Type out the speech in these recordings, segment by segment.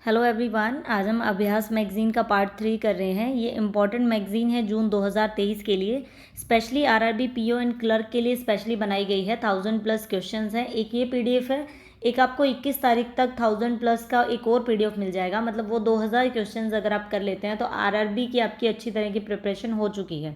Hello everyone, आज हम अभ्यास मैगज़ीन का पार्ट 3 कर रहे हैं। ये इम्पॉर्टेंट मैगज़ीन है जून 2023 के लिए, specially RRB PO and clerk के लिए स्पेशली बनाई गई है। 1000+ क्वेश्चंस हैं। एक ये पीडीएफ है, एक आपको 21 तारीख तक 1000+ का एक और पीडीएफ मिल जाएगा। मतलब वो 2000 क्वेश्चंस अगर आप कर लेते हैं तो आरआरबी की आपकी अच्छी तरह की प्रिपरेशन हो चुकी है।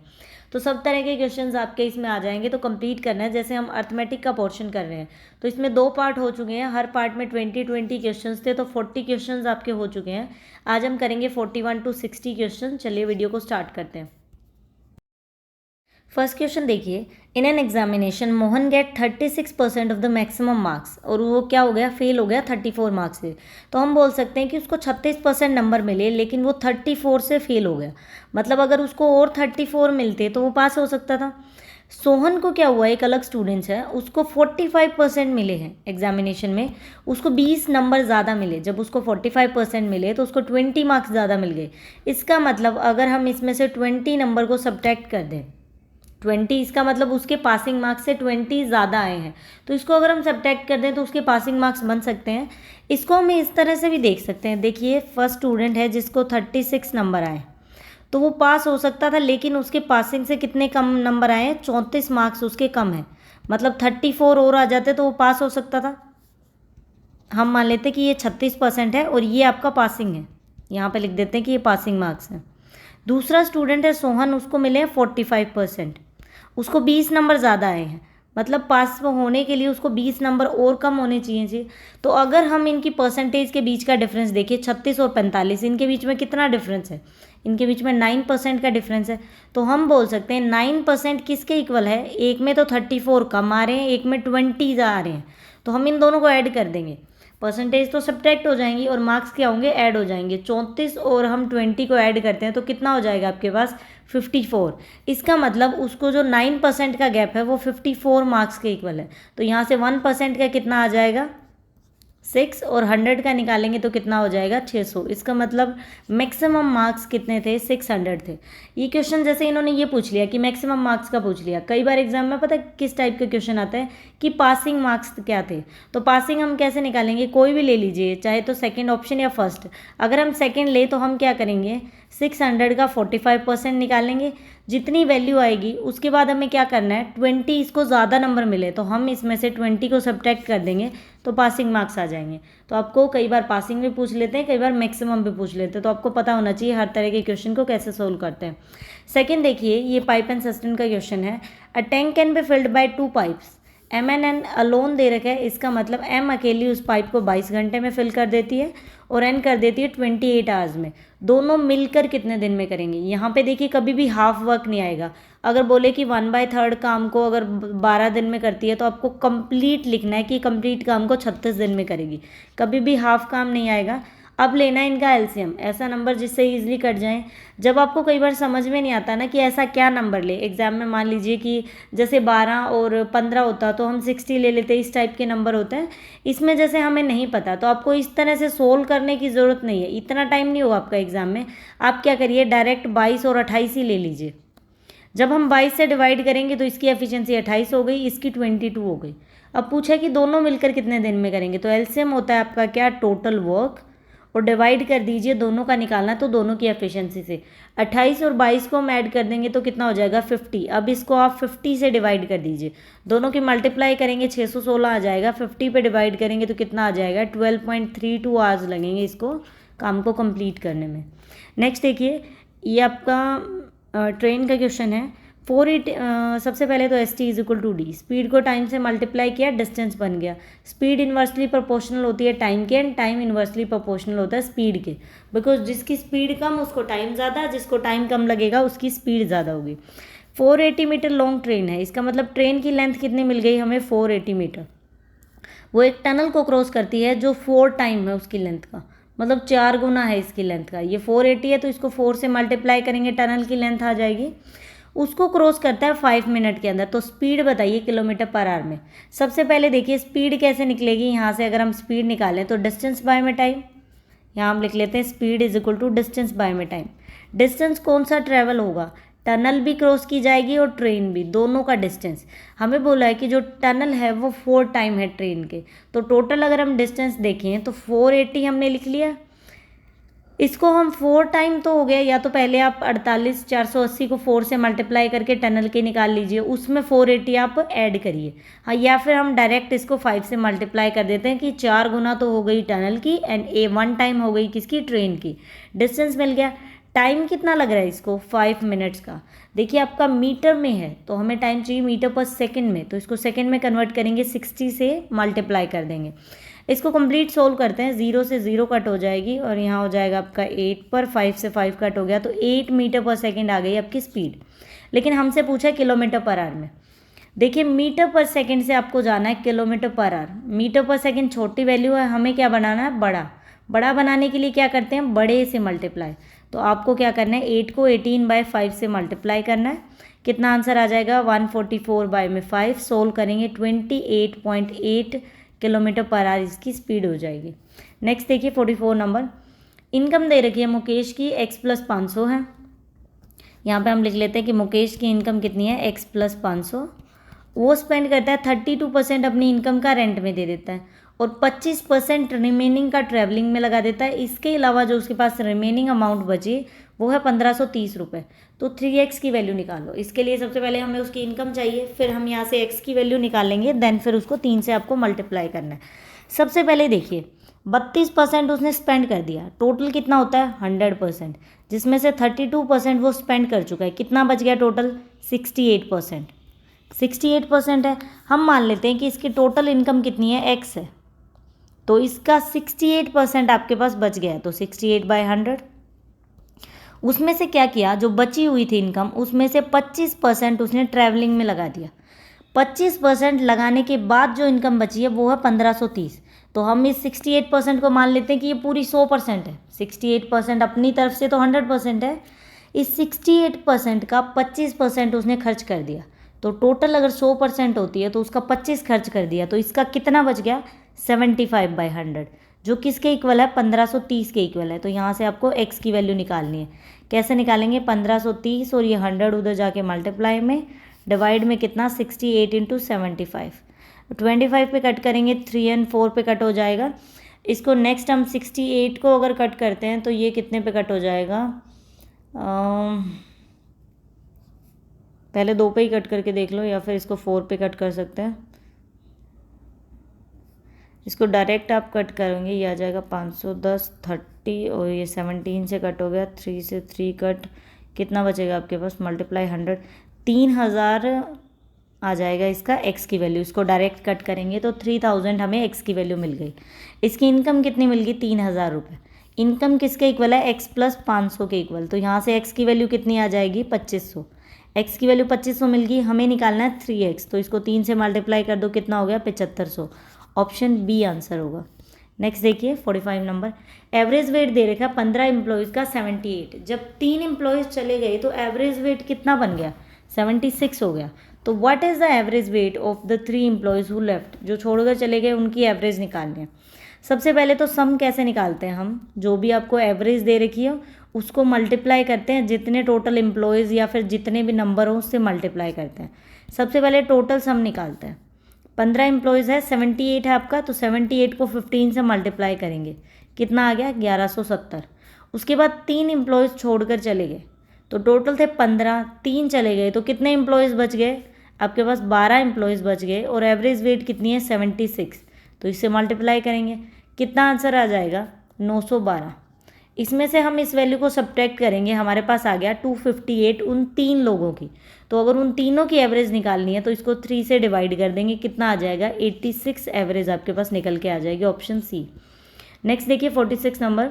तो सब तरह के क्वेश्चंस आपके इसमें आ जाएंगे। तो कंप्लीट करना है। जैसे हम अर्थमेटिक का पोर्शन कर रहे हैं तो इसमें 2 पार्ट हो चुके हैं। हर पार्ट में 20-20 क्वेश्चंस थे, तो 40 क्वेश्चंस आपके हो चुके हैं। आज हम करेंगे 41 to 60 क्वेश्चन। चलिए वीडियो को स्टार्ट करते हैं। फर्स्ट क्वेश्चन देखिए, in an examination Mohan get 36% of the maximum marks, और वो क्या हो गया, फेल हो गया 34 मार्क्स से। तो हम बोल सकते हैं कि उसको 36% नंबर मिले, लेकिन वो 34 से फेल हो गया। मतलब अगर उसको और 34 मिलते तो वो पास हो सकता था। सोहन को क्या हुआ, एक अलग स्टूडेंट्स है, उसको 45% मिले हैं एग्जामिनेशन में। उसको 20 नंबर ज़्यादा मिले। जब उसको 45% मिले तो उसको 20 मार्क्स ज़्यादा मिल गए। इसका मतलब अगर हम इसमें से 20 नंबर को सब्ट्रैक्ट कर दें, 20, इसका मतलब उसके पासिंग मार्क्स से 20 ज़्यादा आए हैं। तो इसको अगर हम सब्ट्रैक्ट कर दें तो उसके पासिंग मार्क्स बन सकते हैं। इसको हम इस तरह से भी देख सकते हैं। देखिए, फर्स्ट स्टूडेंट है जिसको 36 नंबर आए, तो वो पास हो सकता था, लेकिन उसके पासिंग से कितने कम नंबर आए हैं, 34 मार्क्स उसके कम हैं। मतलब 34 और आ जाते तो वो पास हो सकता था। हम मान लेते कि ये 36% है और ये आपका पासिंग है। यहाँ पे लिख देते हैं कि ये पासिंग मार्क्स हैं। दूसरा स्टूडेंट है सोहन, उसको मिले हैं 45%। उसको 20 नंबर ज़्यादा आए हैं। मतलब पास होने के लिए उसको 20 नंबर और कम होने चाहिए। तो अगर हम इनकी परसेंटेज के बीच का डिफरेंस देखिए, 36 और 45, इनके बीच में कितना डिफरेंस है, इनके बीच में 9% का डिफरेंस है। तो हम बोल सकते हैं 9% किसके इक्वल है, एक में तो 34 कम आ रहे हैं, एक में 20 आ रहे हैं। तो हम इन दोनों को ऐड कर देंगे, परसेंटेज तो सब्ट्रैक्ट हो जाएंगी और मार्क्स क्या होंगे, ऐड हो जाएंगे। 34 और हम 20 को ऐड करते हैं तो कितना हो जाएगा आपके पास, 54। इसका मतलब उसको जो 9% का गैप है वो 54 मार्क्स के इक्वल है। तो यहाँ से 1% का कितना आ जाएगा, 6, और 100 का निकालेंगे तो कितना हो जाएगा, 600। इसका मतलब मैक्सिमम मार्क्स कितने थे, 600 थे। ये क्वेश्चन जैसे इन्होंने ये पूछ लिया कि मैक्सिमम मार्क्स का पूछ लिया। कई बार एग्जाम में पता है किस टाइप का क्वेश्चन आता है कि पासिंग मार्क्स क्या थे। तो पासिंग हम कैसे निकालेंगे, कोई भी ले लीजिए, चाहे तो सेकेंड ऑप्शन या फर्स्ट। अगर हम सेकेंड ले तो हम क्या करेंगे, 600 का 45% निकालेंगे। जितनी वैल्यू आएगी उसके बाद हमें क्या करना है, 20 इसको ज़्यादा नंबर मिले तो हम इसमें से 20 को सब्ट्रैक्ट कर देंगे तो पासिंग मार्क्स आ जाएंगे। तो आपको कई बार पासिंग भी पूछ लेते हैं, कई बार मैक्सिमम भी पूछ लेते हैं। तो आपको पता होना चाहिए हर तरह के क्वेश्चन को कैसे सोल्व करते हैं। सेकेंड देखिए, ये पाइप एंड सस्टेन का क्वेश्चन है। A tank can be filled by 2 pipes, M N N alone दे रखा है। इसका मतलब एम अकेली उस पाइप को 22 घंटे में फिल कर देती है और एन कर देती है 28 आवर्स में। दोनों मिलकर कितने दिन में करेंगे। यहाँ पे देखिए कभी भी हाफ वर्क नहीं आएगा। अगर बोले कि 1/3 काम को अगर 12 दिन में करती है तो आपको कंप्लीट लिखना है कि कंप्लीट काम को 36 दिन में करेगी। कभी भी हाफ काम नहीं आएगा। अब लेना है इनका एलसीएम, ऐसा नंबर जिससे इजीली कट जाए। जब आपको कई बार समझ में नहीं आता ना कि ऐसा क्या नंबर ले, एग्जाम में मान लीजिए कि जैसे 12 और 15 होता तो हम 60 ले लेते, इस टाइप के नंबर होते हैं। इसमें जैसे हमें नहीं पता तो आपको इस तरह से सोल्व करने की ज़रूरत नहीं है, इतना टाइम नहीं होगा आपका एग्जाम में। आप क्या करिए, डायरेक्ट 22 और 28 ही ले लीजिए। जब हम 22 से डिवाइड करेंगे तो इसकी एफिशिएंसी 28 हो गई, इसकी 22 हो गई। अब पूछा कि दोनों मिलकर कितने दिन में करेंगे, तो एलसीएम होता है आपका क्या, टोटल वर्क, और डिवाइड कर दीजिए, दोनों का निकालना है तो दोनों की एफिशिएंसी से। 28 और 22 को हम ऐड कर देंगे तो कितना हो जाएगा, 50। अब इसको आप 50 से डिवाइड कर दीजिए, दोनों की मल्टीप्लाई करेंगे 616 आ जाएगा। 50 पे डिवाइड करेंगे तो कितना आ जाएगा, 12.32 आवर्स लगेंगे इसको काम को कंप्लीट करने में। नेक्स्ट देखिए, ये आपका ट्रेन का क्वेश्चन है। 480, सबसे पहले तो S T is equal to D, speed को टाइम से मल्टीप्लाई किया, डिस्टेंस बन गया। स्पीड इन्वर्सली प्रोपोर्शनल होती है टाइम के, एंड टाइम इन्वर्सली प्रोपोर्शनल होता है स्पीड के। बिकॉज जिसकी स्पीड कम उसको टाइम ज़्यादा, जिसको टाइम कम लगेगा उसकी स्पीड ज़्यादा होगी। 480 मीटर लॉन्ग ट्रेन है, इसका मतलब ट्रेन की लेंथ कितनी मिल गई हमें, 480 मीटर। वो एक टनल को क्रॉस करती है जो 4 टाइम है उसकी लेंथ का, मतलब 4 गुना है इसकी लेंथ का। ये 480 है तो इसको 4 से मल्टीप्लाई करेंगे, टनल की लेंथ आ जाएगी। उसको क्रॉस करता है 5 मिनट के अंदर। तो स्पीड बताइए किलोमीटर पर आवर में। सबसे पहले देखिए स्पीड कैसे निकलेगी, यहाँ से अगर हम स्पीड निकालें तो डिस्टेंस बाय में टाइम, यहाँ हम लिख लेते हैं speed is equal to distance by में टाइम। डिस्टेंस कौन सा ट्रैवल होगा, टनल भी क्रॉस की जाएगी और ट्रेन भी, दोनों का डिस्टेंस। हमें बोला है कि जो टनल है वो 4 टाइम है ट्रेन के। तो टोटल अगर हम डिस्टेंस देखें तो 480 हमने लिख लिया, इसको हम 4 टाइम तो हो गया, या तो पहले आप 48,480 को 4 से मल्टीप्लाई करके टनल के निकाल लीजिए, उसमें 480 आप ऐड करिए। हाँ, या फिर हम डायरेक्ट इसको 5 से मल्टीप्लाई कर देते हैं कि 4 गुना तो हो गई टनल की एंड 1 टाइम हो गई किसकी, ट्रेन की। डिस्टेंस मिल गया। टाइम कितना लग रहा है इसको, 5 मिनट्स का। देखिए आपका मीटर में है तो हमें टाइम चाहिए मीटर पर सेकेंड में, तो इसको सेकेंड में कन्वर्ट करेंगे, 60 से मल्टीप्लाई कर देंगे। इसको कंप्लीट सोल्व करते हैं, 0 से 0 कट हो जाएगी और यहाँ हो जाएगा आपका 8 पर, 5 से 5 कट हो गया, तो 8 मीटर पर सेकेंड आ गई आपकी स्पीड। लेकिन हमसे पूछा है किलोमीटर पर आवर में। देखिए मीटर पर सेकेंड से आपको जाना है किलोमीटर पर आवर। मीटर पर सेकेंड छोटी वैल्यू है, हमें क्या बनाना है, बड़ा। बड़ा बनाने के लिए क्या करते हैं, बड़े से मल्टीप्लाई। तो आपको क्या करना है, 8 को 18/5 से मल्टीप्लाई करना है। कितना आंसर आ जाएगा, 144/5। सोल्व करेंगे 28.8 किलोमीटर पर आवर इसकी स्पीड हो जाएगी। नेक्स्ट देखिए 44 नंबर। इनकम दे रखी है मुकेश की x + 500 है। यहाँ पे हम लिख लेते हैं कि मुकेश की इनकम कितनी है, x + 500। वो स्पेंड करता है 32% अपनी इनकम का रेंट में दे देता है और 25% रिमेनिंग का ट्रैवलिंग में लगा देता है। इसके अलावा जो उसके पास रिमेनिंग अमाउंट बची वो है 1530 रुपये। तो 3x की वैल्यू निकालो। इसके लिए सबसे पहले हमें उसकी इनकम चाहिए, फिर हम यहाँ से x की वैल्यू निकालेंगे, देन फिर उसको 3 से आपको मल्टीप्लाई करना है। सबसे पहले देखिए 32% उसने स्पेंड कर दिया, टोटल कितना होता है 100%, जिसमें से 32% वो स्पेंड कर चुका है। कितना बच गया टोटल, 68%। 68% है। हम मान लेते हैं कि इसकी टोटल इनकम कितनी है, x है, तो इसका 68% आपके पास बच गया है, तो 68/100। उसमें से क्या किया, जो बची हुई थी इनकम उसमें से 25% उसने ट्रैवलिंग में लगा दिया। 25% लगाने के बाद जो इनकम बची है वो है 1530। तो हम इस 68% को मान लेते हैं कि ये पूरी 100% है। 68% अपनी तरफ से तो 100% है। इस 68% का 25% उसने खर्च कर दिया, तो टोटल अगर 100% होती है तो उसका 25 खर्च कर दिया, तो इसका कितना बच गया, 75/100, जो किसके इक्वल है, 1530 के इक्वल है। तो यहाँ से आपको x की वैल्यू निकालनी है। कैसे निकालेंगे, 1530 और ये 100 उधर जाके मल्टीप्लाई में, डिवाइड में कितना, 68 × 75। 25 पे कट करेंगे, 3 और 4 पे कट हो जाएगा। इसको नेक्स्ट हम 68 को अगर कट करते हैं तो ये कितने पे कट हो जाएगा, पहले 2 पे ही कट करके देख लो, या फिर इसको 4 पे कट कर सकते हैं। इसको डायरेक्ट आप कट करेंगे, ये आ जाएगा 510, 30 और ये 17 से कट हो गया, 3 से 3 कट, कितना बचेगा आपके पास, मल्टीप्लाई 100, 3000 आ जाएगा इसका x की वैल्यू। इसको डायरेक्ट कट करेंगे तो 3000 हमें x की वैल्यू मिल गई। इसकी इनकम कितनी मिल गई, 3000 रुपये। इनकम किसके इक्वल है, x + 500 के इक्वल। तो यहाँ से x की वैल्यू कितनी आ जाएगी, 2500। x की वैल्यू 2500 मिल गई, हमें निकालना है 3x, तो इसको 3 से मल्टीप्लाई कर दो, कितना हो गया, 7500। ऑप्शन बी आंसर होगा। नेक्स्ट देखिए 45 नंबर। एवरेज वेट दे रखा 15 एम्प्लॉयज़ का 78। जब 3 एम्प्लॉयज़ चले गए तो एवरेज वेट कितना बन गया, 76 हो गया। तो what is the average weight of the 3 employees who left, जो छोड़कर चले गए उनकी एवरेज निकालनी है। सबसे पहले तो सम कैसे निकालते हैं हम, जो भी आपको एवरेज दे रखी है उसको मल्टीप्लाई करते हैं, जितने टोटल एम्प्लॉयज़ या फिर जितने भी नंबर हो उससे मल्टीप्लाई करते हैं। सबसे पहले टोटल सम निकालते हैं। 15 एम्प्लॉयज़ है, 78 है आपका, तो 78 को 15 से मल्टीप्लाई करेंगे, कितना आ गया, 1170। उसके बाद 3 एम्प्लॉयज़ छोड़कर चले गए, तो टोटल थे 15, 3 चले गए, तो कितने एम्प्लॉयज़ बच गए, आपके पास 12 एम्प्लॉयज़ बच गए और एवरेज वेट कितनी है, 76। तो इससे मल्टीप्लाई करेंगे, कितना आंसर आ जाएगा, 912। इसमें से हम इस वैल्यू को सब्ट्रैक्ट करेंगे, हमारे पास आ गया 258 उन 3 लोगों की। तो अगर उन तीनों की एवरेज निकालनी है तो इसको 3 से डिवाइड कर देंगे, कितना आ जाएगा, 86 एवरेज आपके पास निकल के आ जाएगी, ऑप्शन सी। नेक्स्ट देखिए 46 नंबर।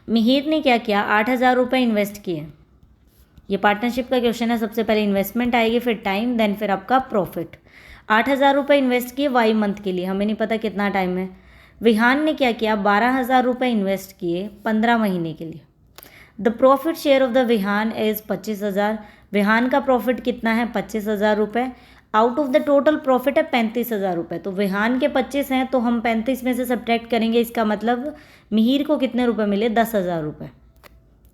मिहिर ने क्या किया, 8000 रुपये इन्वेस्ट किए। ये पार्टनरशिप का क्वेश्चन है। सबसे पहले इन्वेस्टमेंट आएगी, फिर टाइम, देन फिर आपका प्रॉफिट। 8000 रुपये इन्वेस्ट किए वाई मंथ के लिए, हमें नहीं पता कितना टाइम है। विहान ने क्या किया, 12000 रुपये इन्वेस्ट किए 15 महीने के लिए। The profit share of the Vihan is 25000। Vihan का प्रॉफिट कितना है, 25000 रुपये। Out of the total profit है 35000 रुपये। तो विहान के 25 हैं तो हम 35 में से सब्ट्रैक्ट करेंगे, इसका मतलब मिहिर को कितने रुपए मिले, 10,000 रुपये।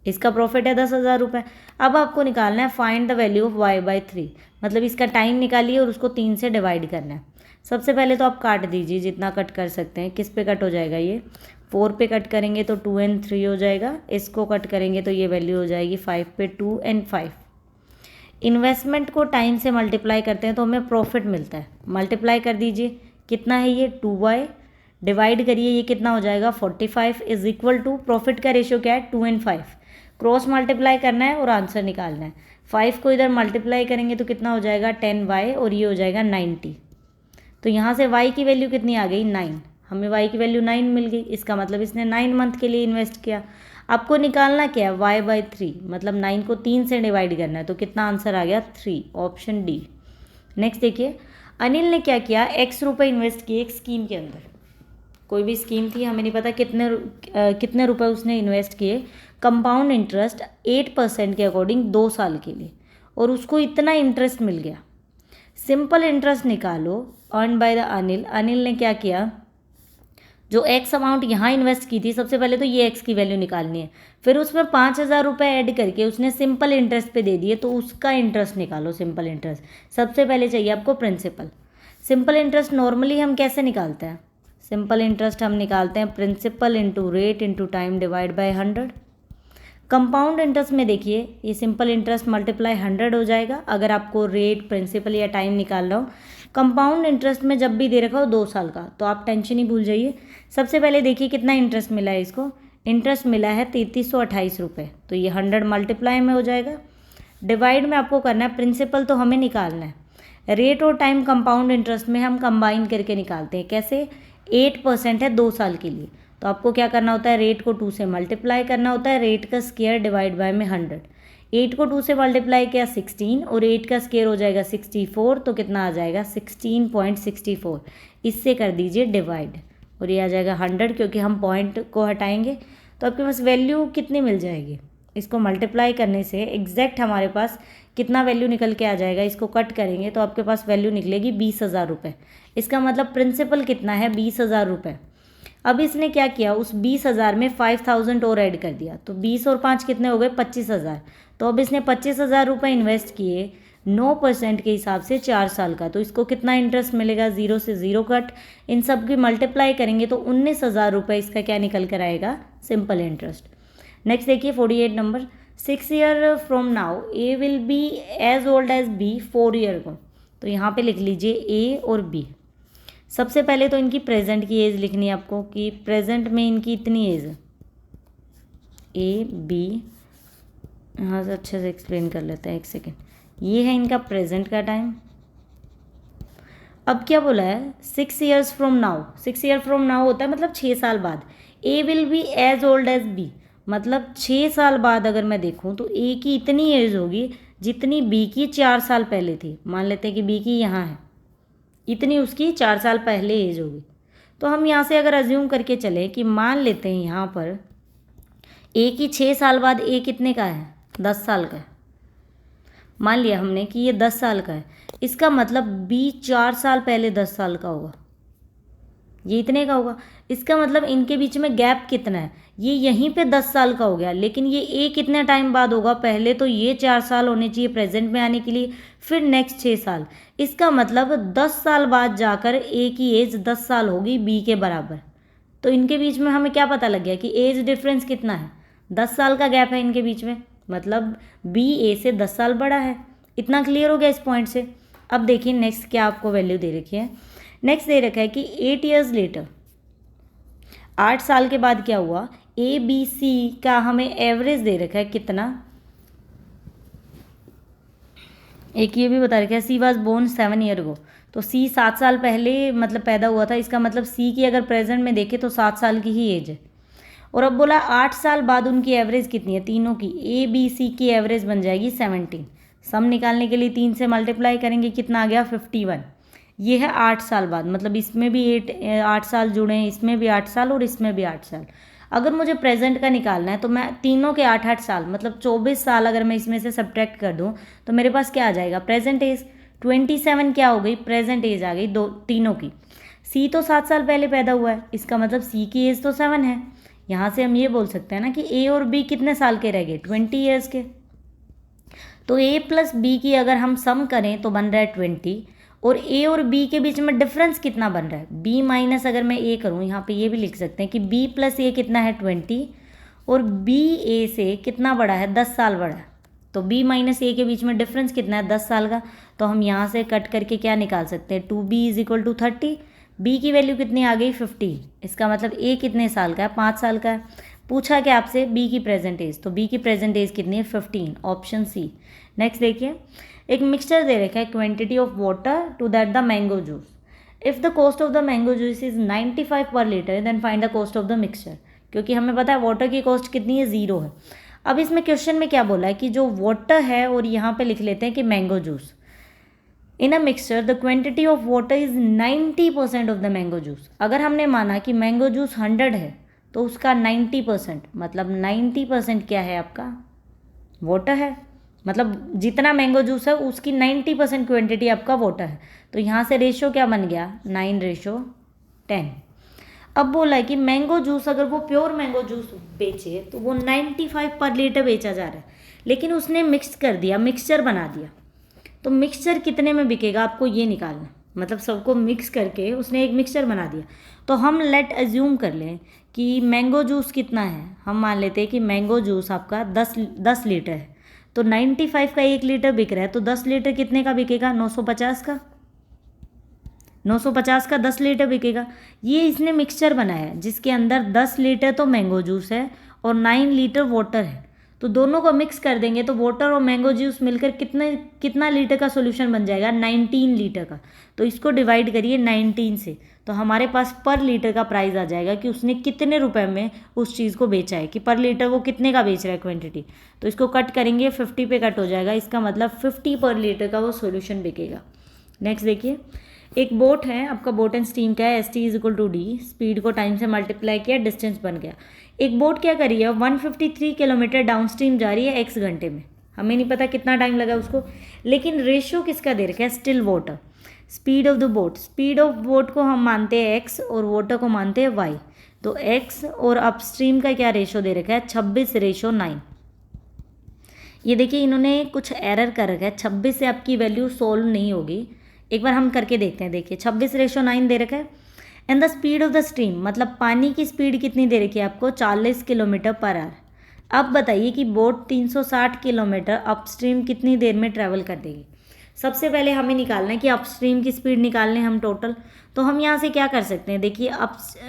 इसका प्रॉफिट है 10,000 रुपये। अब आपको निकालना है find the value of y/3, मतलब इसका टाइम निकालिए और उसको 3 से डिवाइड करना है। सबसे पहले तो आप काट दीजिए, जितना कट कर सकते हैं। किस पे कट हो जाएगा ये, 4 पे कट करेंगे तो 2 and 3 हो जाएगा, इसको कट करेंगे तो ये वैल्यू हो जाएगी 5 पे 2 and 5। इन्वेस्टमेंट को टाइम से मल्टीप्लाई करते हैं तो हमें प्रॉफिट मिलता है। मल्टीप्लाई कर दीजिए, कितना है ये 2y, डिवाइड करिए, ये कितना हो जाएगा 45 इज इक्वल टू, प्रॉफिट का रेशियो क्या है 2 and 5, क्रॉस मल्टीप्लाई करना है और आंसर निकालना है। 5 को इधर मल्टीप्लाई करेंगे तो कितना हो जाएगा 10y और ये हो जाएगा 90। तो यहाँ से y की वैल्यू कितनी आ गई 9, हमें y की वैल्यू 9 मिल गई। इसका मतलब इसने 9 मंथ के लिए इन्वेस्ट किया। आपको निकालना क्या है y/3, मतलब 9 को 3 से डिवाइड करना है, तो कितना आंसर आ गया 3, ऑप्शन डी। नेक्स्ट देखिए, अनिल ने क्या किया, x रुपये इन्वेस्ट किए एक स्कीम के अंदर। कोई भी स्कीम थी, हमें नहीं पता कितने रुपए उसने इन्वेस्ट किए, कंपाउंड इंटरेस्ट 8% के अकॉर्डिंग 2 साल के लिए, और उसको इतना इंटरेस्ट मिल गया। सिंपल इंटरेस्ट निकालो earn by the Anil. Anil ने क्या किया, जो एक्स अमाउंट यहाँ इन्वेस्ट की थी, सबसे पहले तो ये एक्स की वैल्यू निकालनी है, फिर उसमें 5,000 रुपये ऐड करके उसने सिंपल इंटरेस्ट पे दे दिए, तो उसका इंटरेस्ट निकालो। सिंपल इंटरेस्ट सबसे पहले चाहिए आपको प्रिंसिपल। सिंपल इंटरेस्ट नॉर्मली हम कैसे निकालते हैं, सिंपल इंटरेस्ट हम निकालते हैं principal into rate into time divide by 100। Compound interest में देखिए, ये सिंपल इंटरेस्ट मल्टीप्लाई 100 हो जाएगा अगर आपको रेट, प्रिंसिपल या टाइम निकालना हो। कंपाउंड इंटरेस्ट में जब भी दे रखा हो 2 साल का, तो आप टेंशन ही भूल जाइए। सबसे पहले देखिए कितना इंटरेस्ट मिला है इसको, इंटरेस्ट मिला है 3328 रुपये, तो ये 100 मल्टीप्लाई में हो जाएगा। डिवाइड में आपको करना है, प्रिंसिपल तो हमें निकालना है, रेट और टाइम कंपाउंड इंटरेस्ट में हम कंबाइन करके निकालते हैं। कैसे, 8% है 2 साल के लिए, तो आपको क्या करना होता है, रेट को 2 से मल्टीप्लाई करना होता है, रेट का स्क्वायर डिवाइड बाय में 100। 8 को 2 से मल्टीप्लाई किया 16, और 8 का स्क्वायर हो जाएगा 64, तो कितना आ जाएगा 16.64। इससे कर दीजिए डिवाइड, और ये आ जाएगा 100, क्योंकि हम पॉइंट को हटाएंगे तो आपके पास वैल्यू कितनी मिल जाएगी। इसको मल्टीप्लाई करने से एग्जैक्ट हमारे पास कितना वैल्यू निकल के आ जाएगा, इसको कट करेंगे तो आपके पास वैल्यू निकलेगी 20,000 रुपये। इसका मतलब प्रिंसिपल कितना है 20,000 रुपये। अब इसने क्या किया, उस 20,000 में 5,000 और ऐड कर दिया, तो 20 और 5 कितने हो गए 25,000। तो अब इसने 25,000 रुपये इन्वेस्ट किए 9% के हिसाब से 4 साल का, तो इसको कितना इंटरेस्ट मिलेगा, 0 से 0 कट, इन सब की मल्टीप्लाई करेंगे तो 19,000 रुपये इसका क्या निकल कर आएगा, सिंपल इंटरेस्ट। नेक्स्ट देखिए 48 number, 6 year from now A will be as old as B 4 year को। तो यहाँ पे लिख लीजिए ए और बी। सबसे पहले तो इनकी प्रेजेंट की एज लिखनी है आपको, कि प्रेजेंट में इनकी इतनी एज है, ए बी, यहाँ से अच्छे से एक्सप्लेन कर लेते हैं, एक सेकेंड। ये है इनका प्रेजेंट का टाइम। अब क्या बोला है, 6 years from now, 6 year from now होता है मतलब 6 साल बाद। A will be as old as B, मतलब 6 साल बाद अगर मैं देखूँ तो ए की इतनी एज होगी जितनी बी की 4 साल पहले थी। मान लेते हैं कि बी की यहाँ है, इतनी उसकी 4 साल पहले एज होगी। तो हम यहाँ से अगर अज्यूम करके चले कि मान लेते हैं यहाँ पर ए की 6 साल बाद ए कितने का है, 10 साल का है। मान लिया हमने कि ये 10 साल का है, इसका मतलब बी 4 साल पहले 10 साल का होगा, ये इतने का होगा। इसका मतलब इनके बीच में गैप कितना है, ये यहीं पे 10 साल का हो गया, लेकिन ये ए कितने टाइम बाद होगा, पहले तो ये 4 साल होने चाहिए प्रेजेंट में आने के लिए, फिर नेक्स्ट 6 साल। इसका मतलब 10 साल बाद जाकर ए की एज 10 साल होगी बी के बराबर। तो इनके बीच में हमें क्या पता लग गया कि एज डिफरेंस कितना है, 10 साल का गैप है इनके बीच में, मतलब बी ए से 10 साल बड़ा है। इतना क्लियर हो गया इस पॉइंट से। अब देखिए नेक्स्ट क्या आपको वैल्यू दे रखी है। नेक्स्ट दे रखा है कि 8 ईयर्स लेटर, 8 साल के बाद क्या हुआ, ए बी सी का हमें एवरेज दे रखा है कितना, एक ये भी बता रखा है सी वाज बोर्न 7 ईयर गो, तो सी 7 साल पहले मतलब पैदा हुआ था। इसका मतलब सी की अगर प्रेजेंट में देखें तो 7 साल की ही एज है। और अब बोला 8 साल बाद उनकी एवरेज कितनी है, तीनों की, ए बी सी की एवरेज बन जाएगी 17। सम निकालने के लिए 3 से मल्टीप्लाई करेंगे, कितना आ गया 51। ये है 8 साल बाद, मतलब इसमें भी 8 साल जुड़े हैं, इसमें भी 8 साल और इसमें भी 8 साल। अगर मुझे प्रेजेंट का निकालना है तो मैं तीनों के 8-8 साल, मतलब 24 साल अगर मैं इसमें से सब्ट्रैक्ट कर दूं तो मेरे पास क्या आ जाएगा, प्रेजेंट एज 27 क्या हो गई, प्रेजेंट एज आ गई तीनों की। सी तो 7 साल पहले पैदा हुआ है, इसका मतलब सी की एज तो 7 है। यहाँ से हम ये बोल सकते हैं ना कि ए और बी कितने साल के रह गए, 20 ईयर्स के। तो ए प्लस बी की अगर हम सम करें तो बन रहा है 20, और ए और बी के बीच में डिफरेंस कितना बन रहा है, बी माइनस अगर मैं ए करूँ, यहाँ पे ये भी लिख सकते हैं कि बी प्लस ए कितना है 20, और बी ए से कितना बड़ा है, 10 साल बड़ा है। तो बी माइनस ए के बीच में डिफरेंस कितना है, 10 साल का। तो हम यहाँ से कट करके क्या निकाल सकते हैं, 2b is equal to 30। B की वैल्यू कितनी आ गई, 15। इसका मतलब ए कितने साल का है, 5 साल का है। पूछा क्या आपसे, बी की प्रेजेंट एज, तो बी की प्रेजेंट एज कितनी है, 15, ऑप्शन सी। नेक्स्ट देखिए, एक मिक्सचर दे रखा है, quantity of water to that the mango juice. If the cost of the mango juice is 95 per litre then find the cost of the mixture. क्योंकि हमें पता है वाटर की कॉस्ट कितनी है, 0 है। अब इसमें क्वेश्चन में क्या बोला है कि जो वाटर है, और यहाँ पे लिख लेते हैं कि mango juice in a mixture the quantity of water is 90% of the mango juice. अगर हमने माना कि मैंगो जूस 100 है तो उसका 90%, मतलब 90% क्या है आपका, वाटर है। मतलब जितना मैंगो जूस है उसकी 90% क्वांटिटी आपका वाटर है। तो यहाँ से रेशो क्या बन गया, 9:10। अब बोला है कि मैंगो जूस अगर वो प्योर मैंगो जूस बेचे तो वो 95 पर लीटर बेचा जा रहा है, लेकिन उसने मिक्स कर दिया, मिक्सचर बना दिया। तो मिक्सचर कितने में बिकेगा, आपको ये निकालना, मतलब सबको मिक्स करके उसने एक मिक्सचर बना दिया। तो हम लेट एज्यूम कर लें कि मैंगो जूस कितना है, हम मान लेते हैं कि मैंगो जूस आपका 10 लीटर है। तो 95 का 1 लीटर बिक रहा है, तो 10 लीटर कितने का बिकेगा, 950 का। 950 का 10 लीटर बिकेगा। ये इसने मिक्सचर बनाया है जिसके अंदर 10 लीटर तो मैंगो जूस है और 9 लीटर वाटर है। तो दोनों को मिक्स कर देंगे तो वाटर और मैंगो जूस मिलकर कितना लीटर का सॉल्यूशन बन जाएगा, 19 लीटर का। तो इसको डिवाइड करिए 19 से, तो हमारे पास पर लीटर का प्राइस आ जाएगा कि उसने कितने रुपए में उस चीज़ को बेचा है, कि पर लीटर वो कितने का बेच रहा है क्वांटिटी। तो इसको कट करेंगे, 50 पे कट हो जाएगा, इसका मतलब 50 पर लीटर का वो सॉल्यूशन बिकेगा। नेक्स्ट देखिए, एक बोट है आपका, बोट एंड स्टीम का है, ST is equal to D. Speed को टाइम से मल्टीप्लाई किया, डिस्टेंस बन गया। एक बोट क्या करी है, 153 किलोमीटर डाउन स्ट्रीम जा रही है x घंटे में। हमें नहीं पता कितना टाइम लगा उसको, लेकिन रेशियो किसका दे रखा है, still water. Speed of the boat, speed of boat को हम मानते हैं x और वाटर को मानते हैं y। तो x और अपस्ट्रीम का क्या रेशो दे रखा है, 26:9। ये देखिए इन्होंने कुछ एरर कर रखा है, 26 से आपकी वैल्यू सोल्व नहीं होगी। एक बार हम करके देखते हैं। देखिए 26:9 दे रखा है। And the speed of the stream, मतलब पानी की स्पीड कितनी दे रखी है आपको, 40 किलोमीटर पर आवर। अब बताइए कि बोट 360 किलोमीटर अपस्ट्रीम कितनी देर में ट्रैवल कर देगी। सबसे पहले हमें निकालना है कि अपस्ट्रीम की स्पीड निकालने हम टोटल। तो हम यहाँ से क्या कर सकते हैं, देखिए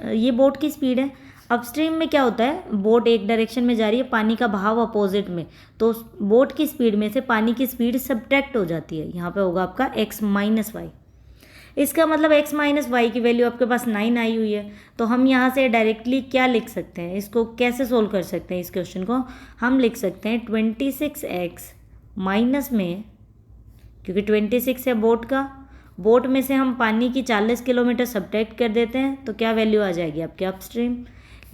ये बोट की स्पीड है। अपस्ट्रीम में क्या होता है, बोट एक डायरेक्शन में जा रही है, पानी का बहाव अपोजिट में, तो बोट की स्पीड में से पानी की स्पीड सब्ट्रैक्ट हो जाती है। यहाँ पे होगा आपका x माइनस वाई। इसका मतलब x माइनस वाई की वैल्यू आपके पास 9 आई हुई है। तो हम यहाँ से डायरेक्टली क्या लिख सकते हैं, इसको कैसे सोल्व कर सकते हैं, इस क्वेश्चन को हम लिख सकते हैं 26x माइनस में, क्योंकि 26 है बोट का, बोट में से हम पानी की 40 किलोमीटर सब्ट्रैक्ट कर देते हैं तो क्या वैल्यू आ जाएगी आपके अपस्ट्रीम।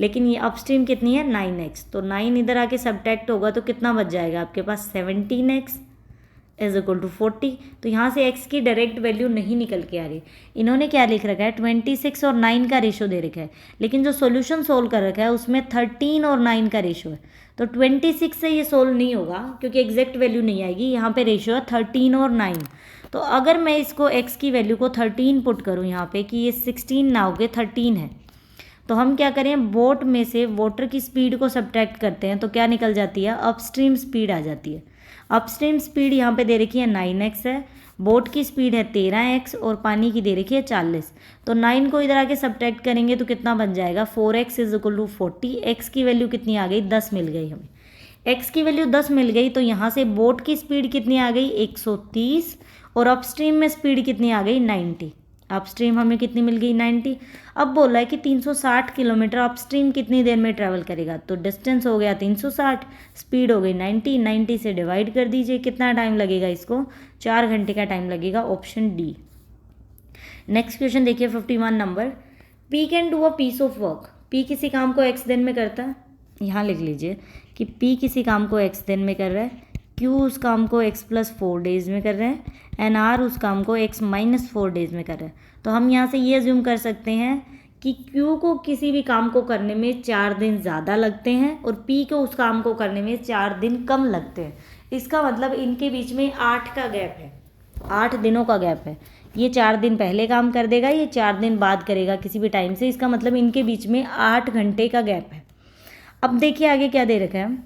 लेकिन ये अपस्ट्रीम कितनी है, 9x। तो 9 इधर आके सब्ट्रैक्ट होगा तो कितना बच जाएगा आपके पास, 17x इज इक्वल टू 40। तो यहाँ से x की डायरेक्ट वैल्यू नहीं निकल के आ रही। इन्होंने क्या लिख रखा है, 26 और 9 का रेशो दे रखा है, लेकिन जो सॉल्यूशन सोल्व कर रखा है उसमें 13 और 9 का रेशो है। तो 26 से ये सोल्व नहीं होगा क्योंकि एग्जैक्ट वैल्यू नहीं आएगी। यहाँ पे रेशो है 13 और 9। तो अगर मैं इसको x की वैल्यू को 13 पुट करूँ यहाँ पे कि ये 16 ना होके 13 है, तो हम क्या करें, बोट में से वाटर की स्पीड को सब्ट्रैक्ट करते हैं तो क्या निकल जाती है, अपस्ट्रीम स्पीड आ जाती है। अपस्ट्रीम स्पीड यहाँ पे दे रखी है 9x है, बोट की स्पीड है 13x और पानी की दे रखी है 40। तो 9 को इधर आके सब्ट्रैक्ट करेंगे तो कितना बन जाएगा, 4x is equal to 40। x की वैल्यू कितनी आ गई, 10 मिल गई हमें। x की वैल्यू 10 मिल गई तो यहाँ से बोट की स्पीड कितनी आ गई, 130, और अपस्ट्रीम में स्पीड कितनी आ गई, 90। अपस्ट्रीम हमें कितनी मिल गई, 90। अब बोला है कि 360 किलोमीटर अपस्ट्रीम कितनी देर में ट्रैवल करेगा, तो डिस्टेंस हो गया 360, स्पीड हो गई 90, 90 से डिवाइड कर दीजिए, कितना टाइम लगेगा इसको, 4 घंटे का टाइम लगेगा, ऑप्शन डी। नेक्स्ट क्वेश्चन देखिए 51 number, P can do a piece of work. P किसी काम को x दिन में करता है, यहाँ लिख लीजिए कि P किसी काम को x दिन में कर रहा है, Q उस काम को x+4 डेज में कर रहे हैं, एंड R उस काम को x-4 डेज में कर रहे हैं। तो हम यहाँ से ये अज्यूम कर सकते हैं कि Q को किसी भी काम को करने में 4 दिन ज़्यादा लगते हैं और P को उस काम को करने में 4 दिन कम लगते हैं। इसका मतलब इनके बीच में 8 का गैप है, 8 दिनों का गैप है। ये 4 दिन पहले काम कर देगा, ये 4 दिन बाद करेगा किसी भी टाइम से। इसका मतलब इनके बीच में 8 घंटे का गैप है। अब देखिए आगे क्या दे रखा है,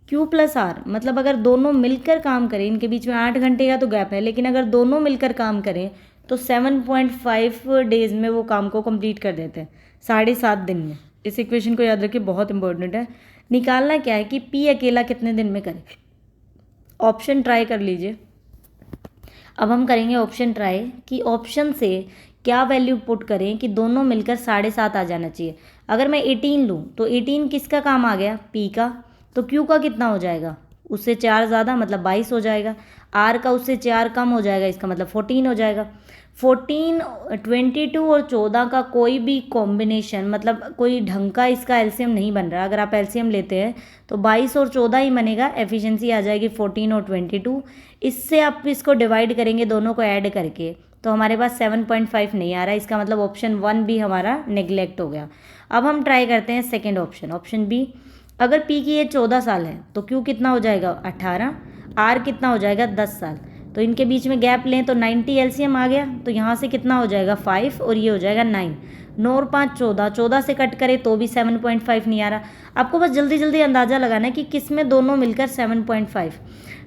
Q प्लस आर, मतलब अगर दोनों मिलकर काम करें, इनके बीच में 8 घंटे का तो गैप है, लेकिन अगर दोनों मिलकर काम करें तो 7.5 डेज में वो काम को कंप्लीट कर देते हैं, 7.5 दिन में। इस इक्वेशन को याद रखिए, बहुत इंपॉर्टेंट है। निकालना क्या है कि P अकेला कितने दिन में करे। ऑप्शन ट्राई कर लीजिए। अब हम करेंगे ऑप्शन ट्राई कि ऑप्शन से क्या वैल्यू पुट करें कि दोनों मिलकर 7.5 आ जाना चाहिए। अगर मैं 18 लूँ तो 18 किसका काम आ गया, P का, तो Q का कितना हो जाएगा, उससे 4 ज़्यादा मतलब 22 हो जाएगा। R का उससे 4 कम हो जाएगा, इसका मतलब 14 हो जाएगा। 14, 22 और 14 का कोई भी कॉम्बिनेशन, मतलब कोई ढंग का इसका एलसीएम नहीं बन रहा। अगर आप एलसीएम लेते हैं तो 22 और 14 ही बनेगा, एफिशिएंसी आ जाएगी 14 और 22। इससे आप इसको डिवाइड करेंगे दोनों को ऐड करके, तो हमारे पास 7.5 नहीं आ रहा है। इसका मतलब ऑप्शन 1 भी हमारा नेग्लेक्ट हो गया। अब हम ट्राई करते हैं सेकेंड ऑप्शन, ऑप्शन बी। अगर P की एज 14 साल है तो Q कितना हो जाएगा, 18, R कितना हो जाएगा, 10 साल। तो इनके बीच में गैप लें तो 90 एलसीएम आ गया, तो यहाँ से कितना हो जाएगा 5 और ये हो जाएगा 9। 9 और 5 14, 14 से कट करें तो भी 7.5 नहीं आ रहा। आपको बस जल्दी जल्दी अंदाज़ा लगाना है कि किस में दोनों मिलकर 7.5,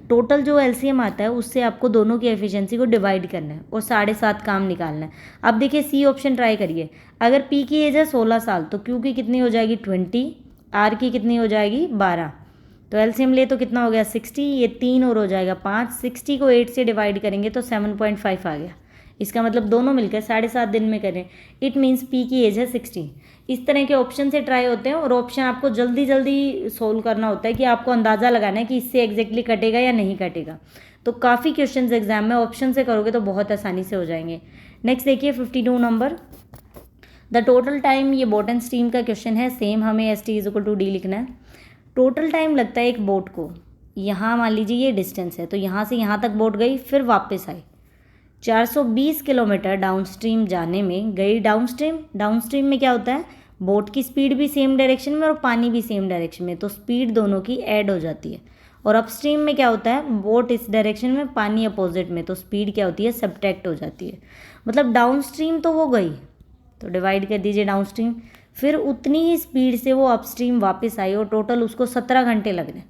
टोटल जो एलसीएम आता है उससे आपको दोनों की एफिशिएंसी को डिवाइड करना है और 7.5 काम निकालना है। अब देखिए सी ऑप्शन ट्राई करिए। अगर P की एज है 16 साल तो Q की कितनी हो जाएगी 20, R की कितनी हो जाएगी 12। तो एलसीएम ले तो कितना हो गया 60, ये 3 और हो जाएगा 5। 60 को 8 से डिवाइड करेंगे तो 7.5 आ गया। इसका मतलब दोनों मिलकर 7.5 दिन में करें। इट मीन्स P की एज है 60। इस तरह के ऑप्शन से ट्राई होते हैं और ऑप्शन आपको जल्दी जल्दी सोल्व करना होता है कि आपको अंदाज़ा लगाना है कि इससे एग्जैक्टली कटेगा या नहीं कटेगा। तो काफ़ी क्वेश्चन एग्जाम में ऑप्शन से करोगे तो बहुत आसानी से हो जाएंगे। नेक्स्ट देखिए 52 नंबर, द टोटल टाइम, ये बोट एंड स्टीम का क्वेश्चन है। सेम हमें ST=D लिखना है। टोटल टाइम लगता है एक बोट को, यहाँ मान लीजिए ये डिस्टेंस है तो यहाँ से यहाँ तक बोट गई फिर वापस आई, 420 किलोमीटर डाउनस्ट्रीम जाने में गई। डाउनस्ट्रीम में क्या होता है, बोट की स्पीड भी सेम डायरेक्शन में और पानी भी सेम डायरेक्शन में, तो स्पीड दोनों की ऐड हो जाती है। और अपस्ट्रीम में क्या होता है, बोट इस डायरेक्शन में पानी अपोजिट में, तो स्पीड क्या होती है, सब्ट्रैक्ट हो जाती है। मतलब डाउनस्ट्रीम तो वो गई, तो डिवाइड कर दीजिए डाउनस्ट्रीम, फिर उतनी ही स्पीड से वो अपस्ट्रीम वापस आई और टोटल उसको 17 घंटे लग रहे।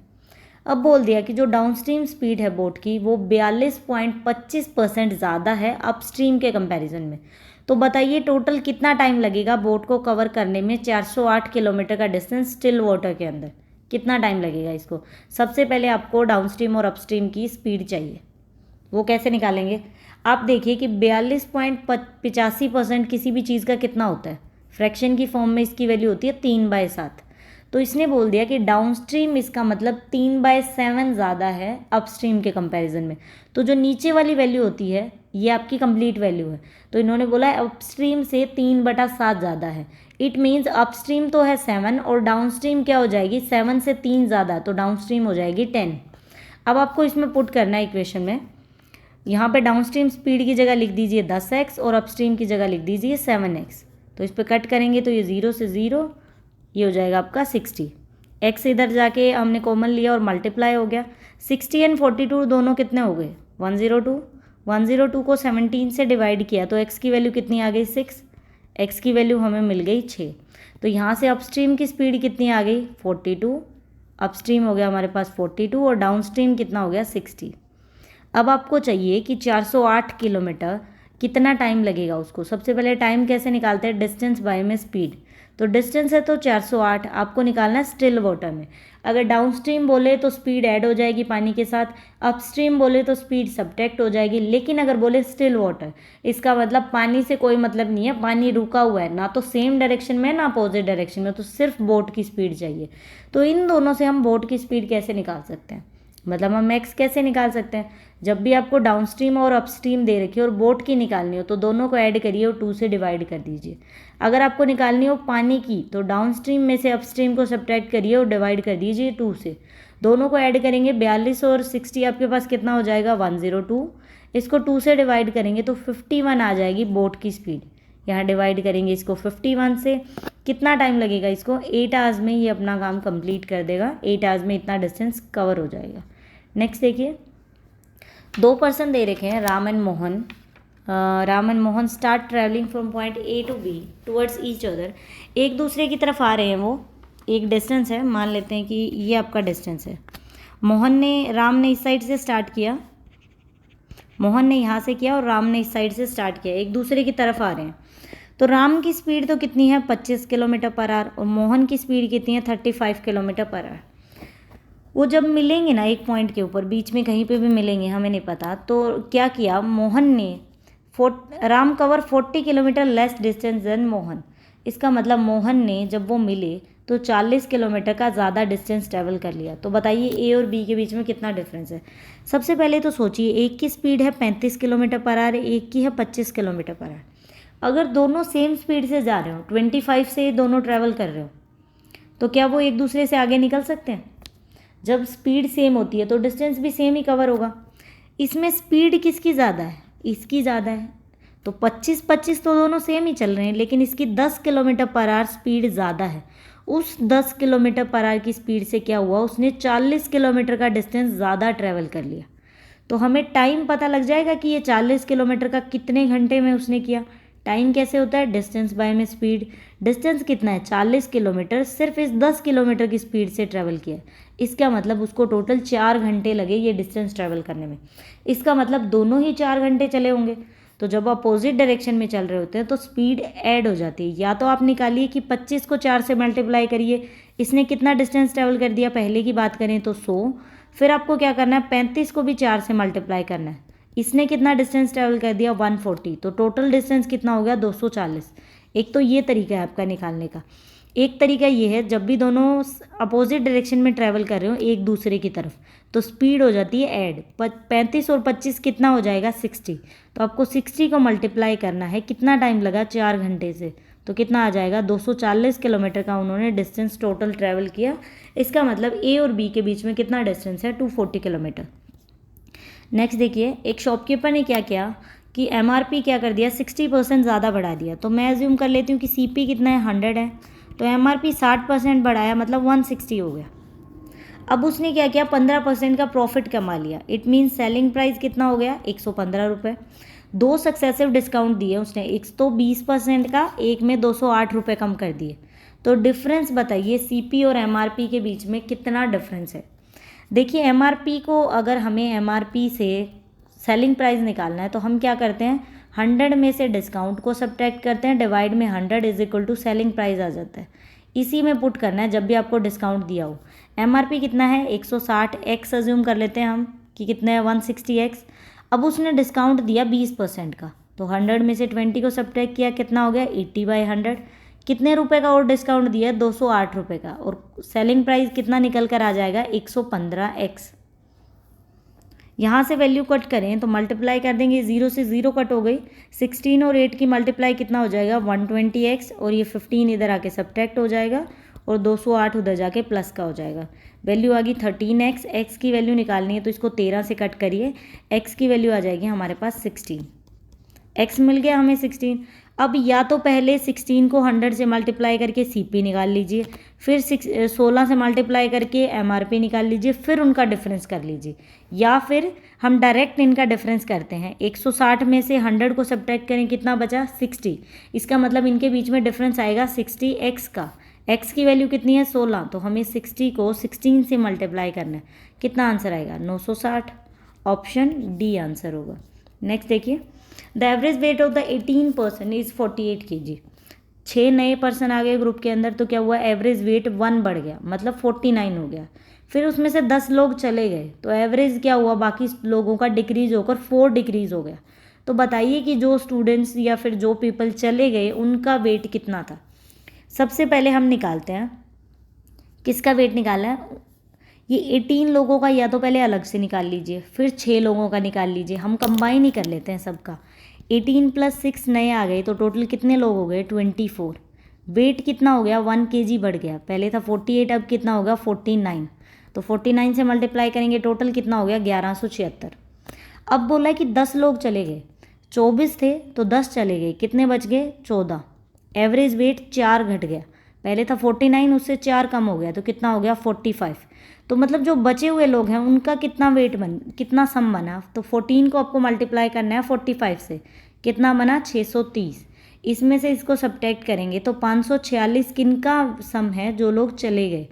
अब बोल दिया कि जो डाउनस्ट्रीम स्पीड है बोट की वो 42.25% ज़्यादा है अपस्ट्रीम के कंपैरिजन में। तो बताइए टोटल कितना टाइम लगेगा बोट को कवर करने में 408 किलोमीटर का डिस्टेंस स्टिल वाटर के अंदर, कितना टाइम लगेगा इसको। सबसे पहले आपको डाउनस्ट्रीम और अपस्ट्रीम की स्पीड चाहिए, वो कैसे निकालेंगे। आप देखिए कि 42.85% किसी भी चीज़ का कितना होता है, फ्रैक्शन की फॉर्म में इसकी वैल्यू होती है 3/7। तो इसने बोल दिया कि डाउनस्ट्रीम इसका मतलब 3/7 ज़्यादा है अपस्ट्रीम के कंपैरिजन में। तो जो नीचे वाली वैल्यू होती है ये आपकी कंप्लीट वैल्यू है, तो इन्होंने बोला है अपस्ट्रीम से 3/7 ज़्यादा है। इट मीन्स अपस्ट्रीम तो है 7 और डाउनस्ट्रीम क्या हो जाएगी, 7 से 3 ज़्यादा, तो डाउनस्ट्रीम हो जाएगी 10। अब आपको इसमें पुट करना है इक्वेशन में, यहाँ पे डाउनस्ट्रीम स्पीड की जगह लिख दीजिए 10x और अपस्ट्रीम की जगह लिख दीजिए 7x। तो इस पर कट करेंगे तो ये 0 से 0, ये हो जाएगा आपका 60। x इधर जाके हमने कॉमन लिया और मल्टीप्लाई हो गया। 60 एंड 42 दोनों कितने हो गए 102। 102 को 17 से डिवाइड किया तो x की वैल्यू कितनी आ गई 6, x की वैल्यू हमें मिल गई 6। तो यहाँ से अपस्ट्रीम की स्पीड कितनी आ गई 42, अपस्ट्रीम हो गया हमारे पास 42 और डाउनस्ट्रीम कितना हो गया 60। अब आपको चाहिए कि 408 किलोमीटर कितना टाइम लगेगा उसको। सबसे पहले टाइम कैसे निकालते हैं, डिस्टेंस बाय में स्पीड। तो डिस्टेंस है तो 408 आपको निकालना है स्टिल वाटर में। अगर डाउनस्ट्रीम बोले तो स्पीड ऐड हो जाएगी पानी के साथ, अपस्ट्रीम बोले तो स्पीड सब्ट्रैक्ट हो जाएगी। लेकिन अगर बोले स्टिल वाटर, इसका मतलब पानी से कोई मतलब नहीं है, पानी रुका हुआ है, ना तो सेम डायरेक्शन में ना अपोजिट डायरेक्शन में, तो सिर्फ बोट की स्पीड चाहिए। तो इन दोनों से हम बोट की स्पीड कैसे निकाल सकते हैं, मतलब हम x कैसे निकाल सकते हैं। जब भी आपको डाउनस्ट्रीम और अपस्ट्रीम दे रखी हो और बोट की निकालनी हो तो दोनों को ऐड करिए और 2 से डिवाइड कर दीजिए। अगर आपको निकालनी हो पानी की तो डाउनस्ट्रीम में से अपस्ट्रीम को सब्ट्रैक्ट करिए और डिवाइड कर दीजिए 2 से। दोनों को ऐड करेंगे 42 और 60 आपके पास कितना हो जाएगा 102। इसको 2 से डिवाइड करेंगे तो 51 आ जाएगी बोट की स्पीड। यहाँ डिवाइड करेंगे इसको 51 से, कितना टाइम लगेगा इसको 8 आवर्स में ये अपना काम कंप्लीट कर देगा। 8 आवर्स में इतना डिस्टेंस कवर हो जाएगा। नेक्स्ट देखिए 2 पर्सन दे रखे हैं Ram and Mohan, Ram and Mohan start travelling from point A to B towards each other. एक दूसरे की तरफ आ रहे हैं, वो एक डिस्टेंस है, मान लेते हैं कि ये आपका डिस्टेंस है। राम ने इस साइड से स्टार्ट किया, मोहन ने यहाँ से किया और राम ने इस साइड से स्टार्ट किया, एक दूसरे की तरफ आ रहे हैं। तो राम की स्पीड तो कितनी है 25 किलोमीटर पर आवर और मोहन की स्पीड कितनी है 35 किलोमीटर पर आवर। वो जब मिलेंगे ना एक पॉइंट के ऊपर, बीच में कहीं पे भी मिलेंगे, हमें नहीं पता, तो क्या किया Ram cover 40 kilometre less distance than Mohan. इसका मतलब मोहन ने जब वो मिले तो 40 किलोमीटर का ज़्यादा डिस्टेंस ट्रैवल कर लिया। तो बताइए ए और बी के बीच में कितना डिफरेंस है। सबसे पहले तो सोचिए, एक की स्पीड है 35 किलोमीटर पर आवर, एक की है 25 किलोमीटर पर आवर। अगर दोनों सेम स्पीड से जा रहे हो, 25 से दोनों ट्रैवल कर रहे हो, तो क्या वो एक दूसरे से आगे निकल सकते हैं? जब स्पीड सेम होती है तो डिस्टेंस भी सेम ही कवर होगा। इसमें स्पीड किसकी ज़्यादा है? इसकी ज़्यादा है। तो 25 तो दोनों सेम ही चल रहे हैं, लेकिन इसकी 10 किलोमीटर पर आवर स्पीड ज़्यादा है। उस 10 किलोमीटर पर आवर की स्पीड से क्या हुआ, उसने 40 किलोमीटर का डिस्टेंस ज़्यादा ट्रैवल कर लिया। तो हमें टाइम पता लग जाएगा कि ये 40 किलोमीटर का कितने घंटे में उसने किया। टाइम कैसे होता है? डिस्टेंस बाय में स्पीड। डिस्टेंस कितना है 40 किलोमीटर, सिर्फ इस 10 किलोमीटर की स्पीड से ट्रैवल किया। इसका मतलब उसको टोटल 4 घंटे लगे ये डिस्टेंस ट्रैवल करने में। इसका मतलब दोनों ही 4 घंटे चले होंगे। तो जब अपोजिट डायरेक्शन में चल रहे होते हैं तो स्पीड ऐड हो जाती है। या तो आप निकालिए कि 25 को 4 से मल्टीप्लाई करिए, इसने कितना डिस्टेंस ट्रैवल कर दिया, पहले की बात करें तो 100। फिर आपको क्या करना है, 35 को भी 4 से मल्टीप्लाई करना है, इसने कितना डिस्टेंस ट्रैवल कर दिया 140। तो टोटल डिस्टेंस कितना हो गया 240। एक तो ये तरीका है आपका निकालने का। एक तरीका ये है, जब भी दोनों अपोजिट डायरेक्शन में ट्रैवल कर रहे हो एक दूसरे की तरफ, तो स्पीड हो जाती है ऐड। 35 और 25 कितना हो जाएगा 60। तो आपको 60 को मल्टीप्लाई करना है, कितना टाइम लगा 4 घंटे से, तो कितना आ जाएगा 240 किलोमीटर का उन्होंने डिस्टेंस टोटल ट्रैवल किया। इसका मतलब ए और बी के बीच में कितना डिस्टेंस है 240 किलोमीटर। नेक्स्ट देखिए, एक शॉपकीपर ने क्या किया कि एमआरपी क्या कर दिया 60% ज़्यादा बढ़ा दिया। तो मैं एज्यूम कर लेती हूँ कि सीपी कितना है 100 है, तो एमआरपी 60% बढ़ाया, मतलब 160 हो गया। अब उसने क्या किया 15% का प्रॉफिट कमा लिया। इट मीन्स सेलिंग प्राइस कितना हो गया 115 रुपये। 2 सक्सेसिव डिस्काउंट दिए उसने, एक तो 20% का, एक में 208 रुपये कम कर दिए। तो डिफरेंस बताइए सीपी और एमआरपी के बीच में कितना डिफरेंस है। देखिए एमआरपी को, अगर हमें एमआरपी से सेलिंग प्राइस निकालना है तो हम क्या करते हैं, 100 में से डिस्काउंट को सब्ट्रैक्ट करते हैं, डिवाइड में 100 is equal to selling price आ जाता है। इसी में पुट करना है जब भी आपको डिस्काउंट दिया हो। एमआरपी कितना है 160, एक्स अज्यूम कर लेते हैं हम कि कितना है 160 एक्स। अब उसने डिस्काउंट दिया 20% का, तो 100 में से 20 को सब्ट्रैक्ट किया, कितना हो गया 80/100। कितने रुपए का और डिस्काउंट दिया 208 रुपये का, और सेलिंग प्राइस कितना निकल कर आ जाएगा 115x। यहाँ से वैल्यू कट करें तो मल्टीप्लाई कर देंगे, 0 से 0 कट हो गई, 16 और 8 की मल्टीप्लाई कितना हो जाएगा 120x, और ये 15 इधर आके सब्ट्रैक्ट हो जाएगा और 208 उधर जाके प्लस का हो जाएगा। वैल्यू आ गई 13x। x की वैल्यू निकालनी है तो इसको 13 से कट करिए, x की वैल्यू आ जाएगी हमारे पास 16। x मिल गया हमें 16। अब या तो पहले 16 को 100 से मल्टीप्लाई करके सीपी निकाल लीजिए, फिर 16 से मल्टीप्लाई करके एमआरपी निकाल लीजिए, फिर उनका डिफरेंस कर लीजिए, या फिर हम डायरेक्ट इनका डिफरेंस करते हैं। 160 में से 100 को सब्ट्रैक्ट करें, कितना बचा 60। इसका मतलब इनके बीच में डिफरेंस आएगा 60x का। x की वैल्यू कितनी है 16, तो हमें 60 को 16 से मल्टीप्लाई करना है, कितना आंसर आएगा 960। ऑप्शन डी आंसर होगा। नेक्स्ट देखिए, the average weight of the 18 person is 48 kg। 6 नए पर्सन आ गए ग्रुप के अंदर, तो क्या हुआ एवरेज वेट 1 बढ़ गया, मतलब 49 हो गया। फिर उसमें से 10 लोग चले गए, तो एवरेज क्या हुआ बाकी लोगों का डिक्रीज होकर 4 डिक्रीज हो गया। तो बताइए कि जो स्टूडेंट्स या फिर जो पीपल चले गए उनका वेट कितना था। सबसे पहले हम निकालते हैं किसका वेट निकालना है। ये 18 लोगों का या तो पहले अलग से निकाल लीजिए, फिर 6 लोगों का निकाल लीजिए, हम कंबाइन ही कर लेते हैं सबका। 18 + 6 नए आ गए, तो टोटल कितने लोग हो गए 24। वेट कितना हो गया 1 kg बढ़ गया, पहले था 48, अब कितना होगा 49। तो 49 से मल्टीप्लाई करेंगे, टोटल कितना हो गया 1176। अब बोला है कि 10 लोग चले गए, 24 थे तो 10 चले गए, कितने बच गए 14। एवरेज वेट 4 घट गया, पहले था 49, उससे 4 कम हो गया, तो कितना हो गया 45। तो मतलब जो बचे हुए लोग हैं उनका कितना वेट कितना सम बना। तो 14 को आपको मल्टीप्लाई करना है 45 से, कितना बना 630। इसमें से इसको सब्ट्रैक्ट करेंगे तो 546 किनका सम है, जो लोग चले गए।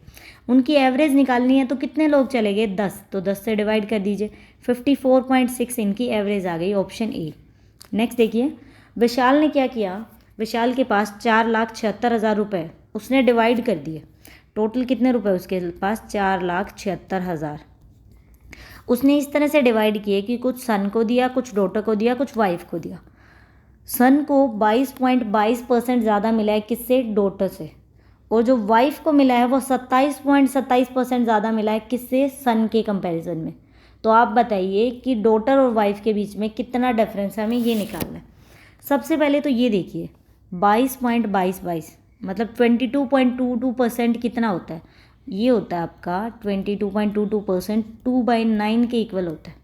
उनकी एवरेज निकालनी है तो कितने लोग चले गए 10, तो 10 से डिवाइड कर दीजिए। 54.6 इनकी एवरेज आ गई, ऑप्शन ए। नेक्स्ट देखिए, विशाल ने क्या किया, विशाल के पास 4,76,000 रुपये, उसने डिवाइड कर दिए। टोटल कितने रुपए उसके पास, 4,76,000। उसने इस तरह से डिवाइड किए कि कुछ सन को दिया, कुछ डॉटर को दिया, कुछ वाइफ को दिया। सन को 22.22% ज़्यादा मिला है किससे, डॉटर से। और जो वाइफ को मिला है वो 27.27% ज़्यादा मिला है किससे, सन के कंपैरिजन में। तो आप बताइए कि डॉटर और वाइफ के बीच में कितना डिफरेंस है, हमें ये निकालना है। सबसे पहले तो ये देखिए 22.22 मतलब 22.22% कितना होता है, ये होता है आपका 22.22%, 2/9 के इक्वल होता है।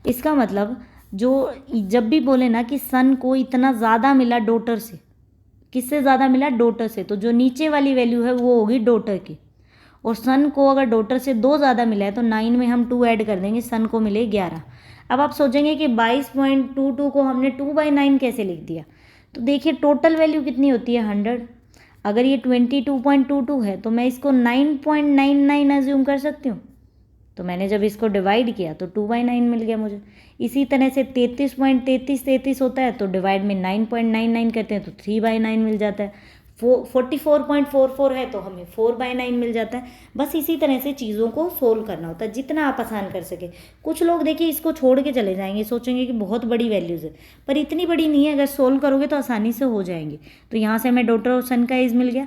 इसका मतलब जो जब भी बोले ना कि सन को इतना ज़्यादा मिला डॉटर से, किससे ज़्यादा मिला, डॉटर से, तो जो नीचे वाली वैल्यू है वो होगी डॉटर की। और सन को अगर डॉटर से 2 ज़्यादा मिला है तो 9 में हम 2 ऐड कर देंगे, सन को मिले 11। अब आप सोचेंगे कि 22.22 को हमने 2/9 कैसे लिख दिया, तो देखिए टोटल वैल्यू कितनी होती है 100। अगर ये 22.22 है तो मैं इसको 9.99 एज्यूम कर सकती हूँ। तो मैंने जब इसको डिवाइड किया तो 2/9 मिल गया मुझे। इसी तरह से 33.33 होता है तो डिवाइड में 9.99 करते हैं तो 3/9 मिल जाता है। 44.44 है तो हमें 4/9 मिल जाता है। बस इसी तरह से चीज़ों को सोल्व करना होता है, जितना आप आसान कर सके। कुछ लोग देखिए इसको छोड़ के चले जाएंगे, सोचेंगे कि बहुत बड़ी वैल्यूज़ है, पर इतनी बड़ी नहीं है। अगर सोल्व करोगे तो आसानी से हो जाएंगे। तो यहाँ से हमें डॉटर और सन का एज मिल गया।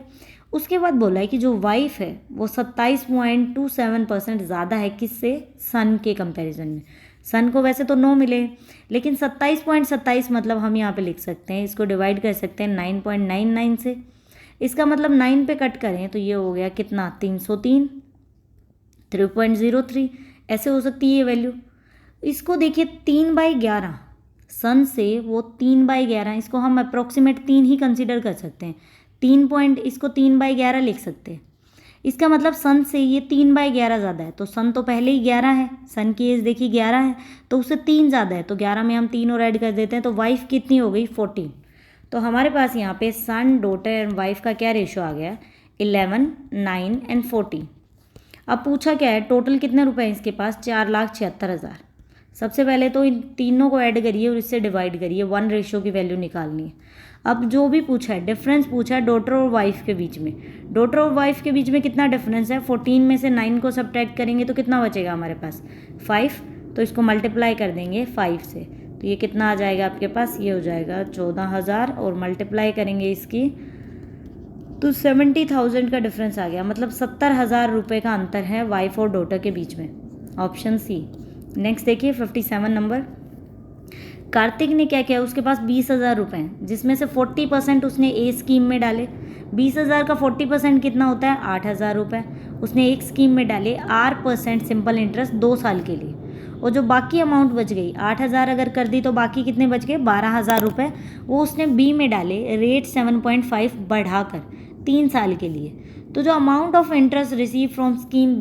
उसके बाद बोला है कि जो वाइफ है वो 27.27% ज़्यादा है किससे, सन के कंपैरिजन में। सन को वैसे तो 9 मिले, लेकिन 27.27 मतलब हम यहाँ पे लिख सकते हैं, इसको डिवाइड कर सकते हैं 9.99 से। इसका मतलब 9 पे कट करें तो ये हो गया कितना, 303, 3.03 ऐसे हो सकती है ये वैल्यू। इसको देखिए 3/11, सन से वो 3/11, इसको हम अप्रोक्सीमेट 3 ही कंसिडर कर सकते हैं। 3/11 लिख सकते हैं। इसका मतलब सन से ये 3/11 ज़्यादा है, तो सन तो पहले ही 11 है, सन की एज देखिए 11 है, तो उससे 3 ज़्यादा है, तो 11 में हम 3 और ऐड कर देते हैं तो वाइफ कितनी हो गई 14। तो हमारे पास यहाँ पे सन, डॉटर एंड वाइफ का क्या रेशो आ गया, 11, 9 एंड 14। अब पूछा क्या है, टोटल कितने रुपए हैं इसके पास, 4,76,000। सबसे पहले तो इन तीनों को ऐड करिए और इससे डिवाइड करिए, 1 रेशो की वैल्यू निकालनी है। अब जो भी पूछा है, डिफरेंस पूछा है डॉटर और वाइफ के बीच में। डॉटर और वाइफ के बीच में कितना डिफरेंस है, 14 में से 9 को सब्ट्रैक्ट करेंगे तो कितना बचेगा हमारे पास, 5। तो इसको मल्टीप्लाई कर देंगे 5 से, तो ये कितना आ जाएगा आपके पास, ये हो जाएगा 14,000। और मल्टीप्लाई करेंगे इसकी तो 70,000 का डिफरेंस आ गया। मतलब 70,000 रुपये का अंतर है वाइफ और डॉटर के बीच में, ऑप्शन सी। नेक्स्ट देखिए 57 नंबर। कार्तिक ने क्या किया, उसके पास 20,000 रुपये हैं, जिसमें से 40% उसने ए स्कीम में डाले। 20,000 का 40% कितना होता है, 8,000 रुपये। उसने एक स्कीम में डाले 8% सिंपल इंटरेस्ट 2 साल के लिए। और जो बाकी अमाउंट बच गई 8,000 अगर कर दी तो बाकी कितने बच गए, 12,000 रुपये। वो उसने बी में डाले रेट 7.5 बढ़ाकर 3 साल के लिए। तो जो amount of interest receive from scheme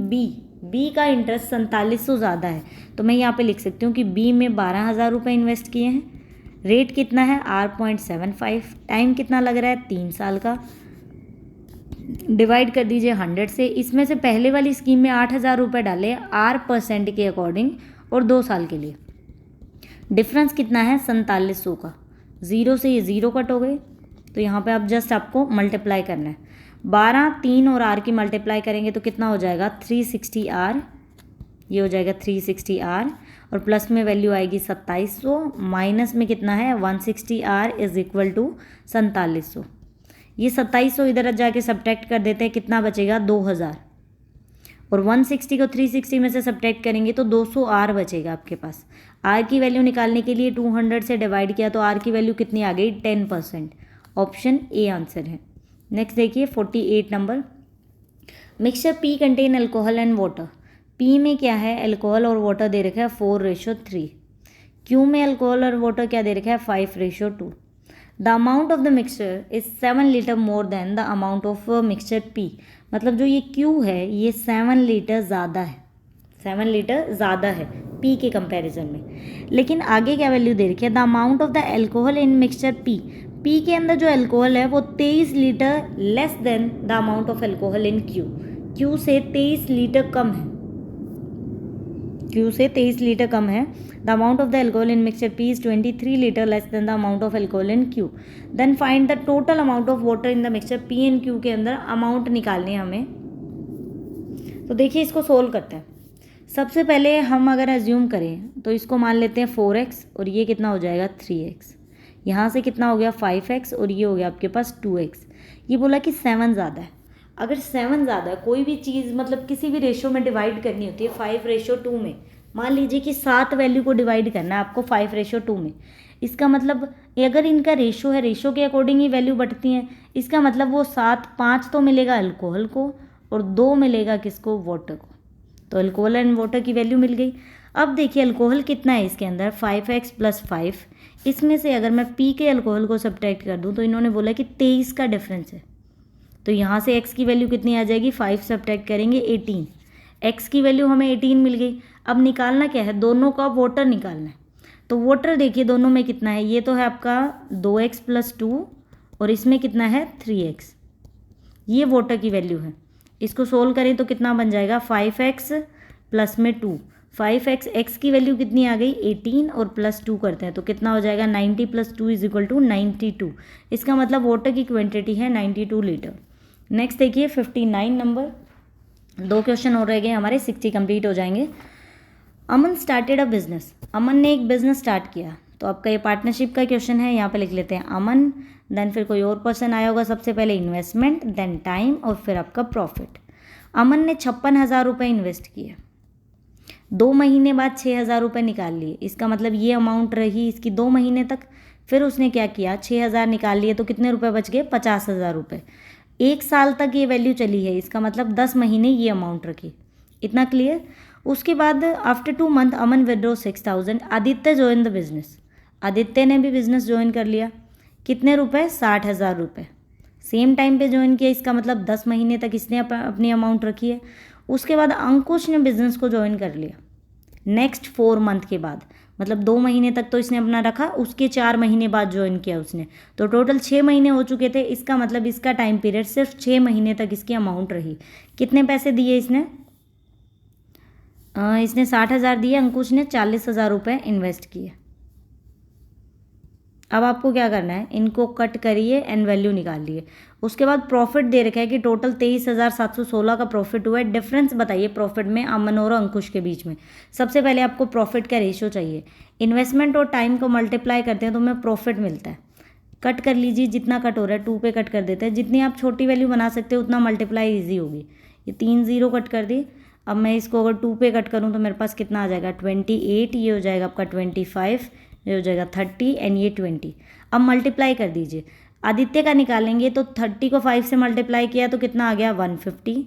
B का इंटरेस्ट 4700 ज़्यादा है, तो मैं यहाँ पे लिख सकती हूँ कि बी में 12,000 रुपये इन्वेस्ट किए हैं। रेट कितना है 8.75, टाइम कितना लग रहा है 3 साल का। डिवाइड कर दीजिए 100 से। इसमें से पहले वाली स्कीम में 8,000 रुपये डाले 8% के अकॉर्डिंग और 2 साल के लिए। डिफरेंस कितना है 4700 का। 0 से ये 0 कट हो गए, तो यहाँ पे अब जस्ट आपको मल्टीप्लाई करना है। 12, 3 और आर की मल्टीप्लाई करेंगे तो कितना हो जाएगा 360 आर, ये हो जाएगा 360 आर। और प्लस में वैल्यू आएगी 2700, माइनस में कितना है 160 आर इज इक्वल टू 4700। ये 2700 इधर जाके सब्ट्रैक्ट कर देते हैं, कितना बचेगा 2000। और 160 को 360 में से सब्ट्रैक्ट करेंगे तो 200 आर बचेगा आपके पास। आर की वैल्यू निकालने के लिए 200 से डिवाइड किया तो आर की वैल्यू कितनी आ गई 10%। ऑप्शन ए आंसर है। नेक्स्ट देखिए 48 number. Mixture P contain alcohol and water. P में क्या है, अल्कोहल और वाटर दे रखा है 4:3। क्यू में अल्कोहल और वाटर क्या दे रखा है 5:2। The amount of the mixture is 7 litre more than the amount of mixture P. मतलब जो ये क्यू है ये 7 लीटर ज़्यादा है, 7 लीटर ज़्यादा है पी के कंपैरिजन में। लेकिन आगे क्या वैल्यू दे रखी है, the amount of the alcohol in mixture P, P के अंदर जो एल्कोहल है वो 23 litre less than the amount of alcohol in Q, Q से 23 लीटर कम है, क्यू से 23 लीटर कम है। The amount of the alcohol in mixture P is 23 litre less than the amount of alcohol in Q, then find the total amount of water in the mixture P and Q के अंदर amount निकालने हमें। तो देखिए इसको solve करते हैं। सबसे पहले हम अगर एज्यूम करें तो इसको मान लेते हैं 4x और ये कितना हो जाएगा 3x, यहाँ से कितना हो गया 5x और ये हो गया आपके पास 2x। ये बोला कि 7 ज़्यादा है। अगर 7 ज़्यादा है, कोई भी चीज़ मतलब किसी भी रेशो में डिवाइड करनी होती है 5:2 में, मान लीजिए कि 7 वैल्यू को डिवाइड करना है आपको 5:2 में, इसका मतलब अगर इनका रेशो है, रेशो के अकॉर्डिंग ही वैल्यू बढ़ती हैं, इसका मतलब वो 5 तो मिलेगा अल्कोहल को और 2 मिलेगा किसको, वाटर को। तो अल्कोहल एंड वाटर की वैल्यू मिल गई। अब देखिए अल्कोहल कितना है इसके अंदर 5x + 5, इसमें से अगर मैं पी के अल्कोहल को सब्ट्रैक्ट कर दूं तो इन्होंने बोला कि 23 का डिफरेंस है। तो यहाँ से x की वैल्यू कितनी आ जाएगी, 5 सब्ट्रैक्ट करेंगे 18, x की वैल्यू हमें 18 मिल गई। अब निकालना क्या है, दोनों का वाटर निकालना है। तो वाटर देखिए दोनों में कितना है, ये तो है आपका 2x + 2 और इसमें कितना है 3x, ये वाटर की वैल्यू है। इसको सोल्व करें तो कितना बन जाएगा 5x प्लस में 2, 5x, x की वैल्यू कितनी आ गई 18 और +2 करते हैं तो कितना हो जाएगा 90 + 2 = 92। इसका मतलब वाटर की क्वांटिटी है 92 लीटर। नेक्स्ट देखिए 59 नंबर, 2 क्वेश्चन और रह गए हमारे, 60 कंप्लीट हो जाएंगे। अमन स्टार्टेड अ बिजनेस, अमन ने एक बिजनेस स्टार्ट किया। तो आपका ये पार्टनरशिप का क्वेश्चन है, यहाँ पे लिख लेते हैं अमन, देन फिर कोई और पर्सन आया होगा, सबसे पहले इन्वेस्टमेंट, देन टाइम और फिर आपका प्रॉफिट। अमन ने 56,000 रुपये इन्वेस्ट किए, 2 महीने बाद 6,000 रुपये निकाल लिए, इसका मतलब ये अमाउंट रही इसकी 2 महीने तक। फिर उसने क्या किया, 6,000 निकाल लिए तो कितने रुपए बच गए 50,000 रुपये। 1 साल तक ये वैल्यू चली है, इसका मतलब 10 महीने ये अमाउंट रखी। इतना क्लियर। उसके बाद after 2 month Aman withdraw 6,000, Aditya join the business, Aditya ने भी बिजनेस ज्वाइन कर लिया। कितने रुपए, 60,000 रुपये, सेम टाइम पे ज्वाइन किया, इसका मतलब 10 महीने तक इसने अपनी अमाउंट रखी है। उसके बाद अंकुश ने बिजनेस को ज्वाइन कर लिया नेक्स्ट 4 मंथ के बाद, मतलब 2 महीने तक तो इसने अपना रखा, उसके 4 महीने बाद ज्वाइन किया उसने, तो टोटल 6 महीने हो चुके थे। इसका मतलब इसका टाइम पीरियड सिर्फ 6 महीने तक इसकी अमाउंट रही। कितने पैसे दिए इसने, इसने 60,000 दिए, अंकुश ने 40,000 रुपये इन्वेस्ट किए। अब आपको क्या करना है, इनको कट करिए एंड वैल्यू निकाल लिए। उसके बाद प्रॉफिट दे रखा है कि टोटल 23,716 का प्रॉफिट हुआ है। डिफरेंस बताइए प्रॉफिट में अमन और अंकुश के बीच में। सबसे पहले आपको प्रॉफिट का रेशियो चाहिए, इन्वेस्टमेंट और टाइम को मल्टीप्लाई करते हैं तो हमें प्रॉफिट मिलता है। कट कर लीजिए, जितना कट हो रहा है 2 पे कट कर देते हैं, जितनी आप छोटी वैल्यू बना सकते हो उतना मल्टीप्लाई ईजी होगी। ये 3 0 कट कर दी। अब मैं इसको अगर 2 पे कट करूँ तो मेरे पास कितना आ जाएगा 28, ये हो जाएगा आपका 25, ये हो जाएगा 30 एंड ये 20। अब मल्टीप्लाई कर दीजिए, आदित्य का निकालेंगे तो 30 को 5 से मल्टीप्लाई किया तो कितना आ गया 150,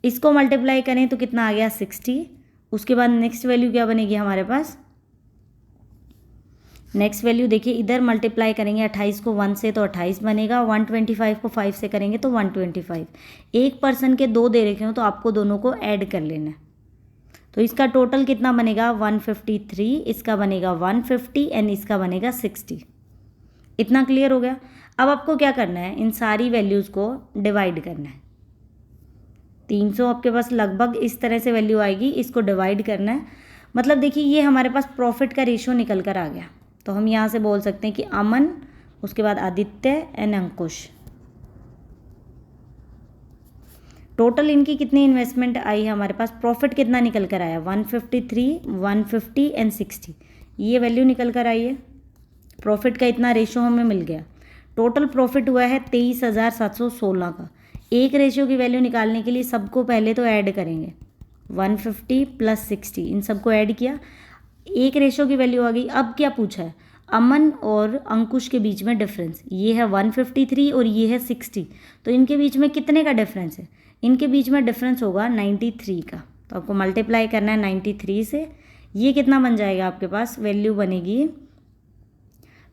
इसको मल्टीप्लाई करें तो कितना आ गया 60। उसके बाद नेक्स्ट वैल्यू क्या बनेगी हमारे पास, नेक्स्ट वैल्यू देखिए इधर मल्टीप्लाई करेंगे 28 को 1 से तो 28 बनेगा, 125 को 5 से करेंगे तो 125। एक पर्सन के 2 दे रखे हो तो आपको दोनों को ऐड कर लेना है। तो इसका टोटल कितना बनेगा 153, इसका बनेगा 150 एंड इसका बनेगा 60। इतना क्लियर हो गया। अब आपको क्या करना है, इन सारी वैल्यूज़ को डिवाइड करना है। 300 आपके पास लगभग इस तरह से वैल्यू आएगी, इसको डिवाइड करना है। मतलब देखिए ये हमारे पास प्रॉफिट का रेशियो निकल कर आ गया। तो हम यहाँ से बोल सकते हैं कि अमन, उसके बाद आदित्य एंड अंकुश, टोटल इनकी कितनी इन्वेस्टमेंट आई है हमारे पास, प्रॉफिट कितना निकल कर आया 153, 150 एंड 60, ये वैल्यू निकल कर आई है। प्रॉफिट का इतना रेशो हमें मिल गया। टोटल प्रॉफिट हुआ है 23,716 का। एक रेशियो की वैल्यू निकालने के लिए सबको पहले तो ऐड करेंगे, 150 + 60, इन सबको ऐड किया, एक रेशियो की वैल्यू आ गई। अब क्या पूछा है, अमन और अंकुश के बीच में डिफरेंस, ये है 153 और ये है 60, तो इनके बीच में कितने का डिफरेंस है, इनके बीच में डिफरेंस होगा 93 का। तो आपको मल्टीप्लाई करना है 93 से। ये कितना बन जाएगा आपके पास, वैल्यू बनेगी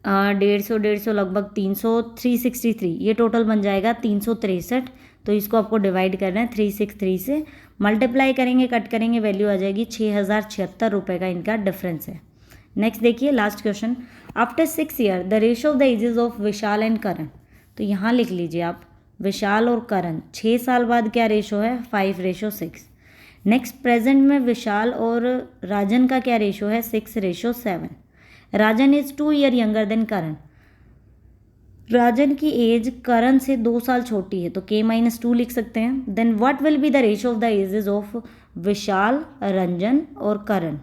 150 लगभग 300, 363, ये टोटल बन जाएगा 363। तो इसको आपको डिवाइड करना है 363 से, मल्टीप्लाई करेंगे, कट करेंगे, वैल्यू आ जाएगी 6076 रुपये का इनका डिफरेंस है। नेक्स्ट देखिए last question. After 6 year the ratio of the ages of Vishal and Karan. तो यहाँ लिख लीजिए आप विशाल और करण 6 साल बाद क्या रेशो है, 5:6। नेक्स्ट प्रेजेंट में विशाल और राजन का क्या रेशो है, 6:7। राजन इज 2 ईयर यंगर देन करण। राजन की एज करण से 2 साल छोटी है, तो k-2 लिख सकते हैं। Then what will be the ratio of the ages of Vishal, Ranjan और करण।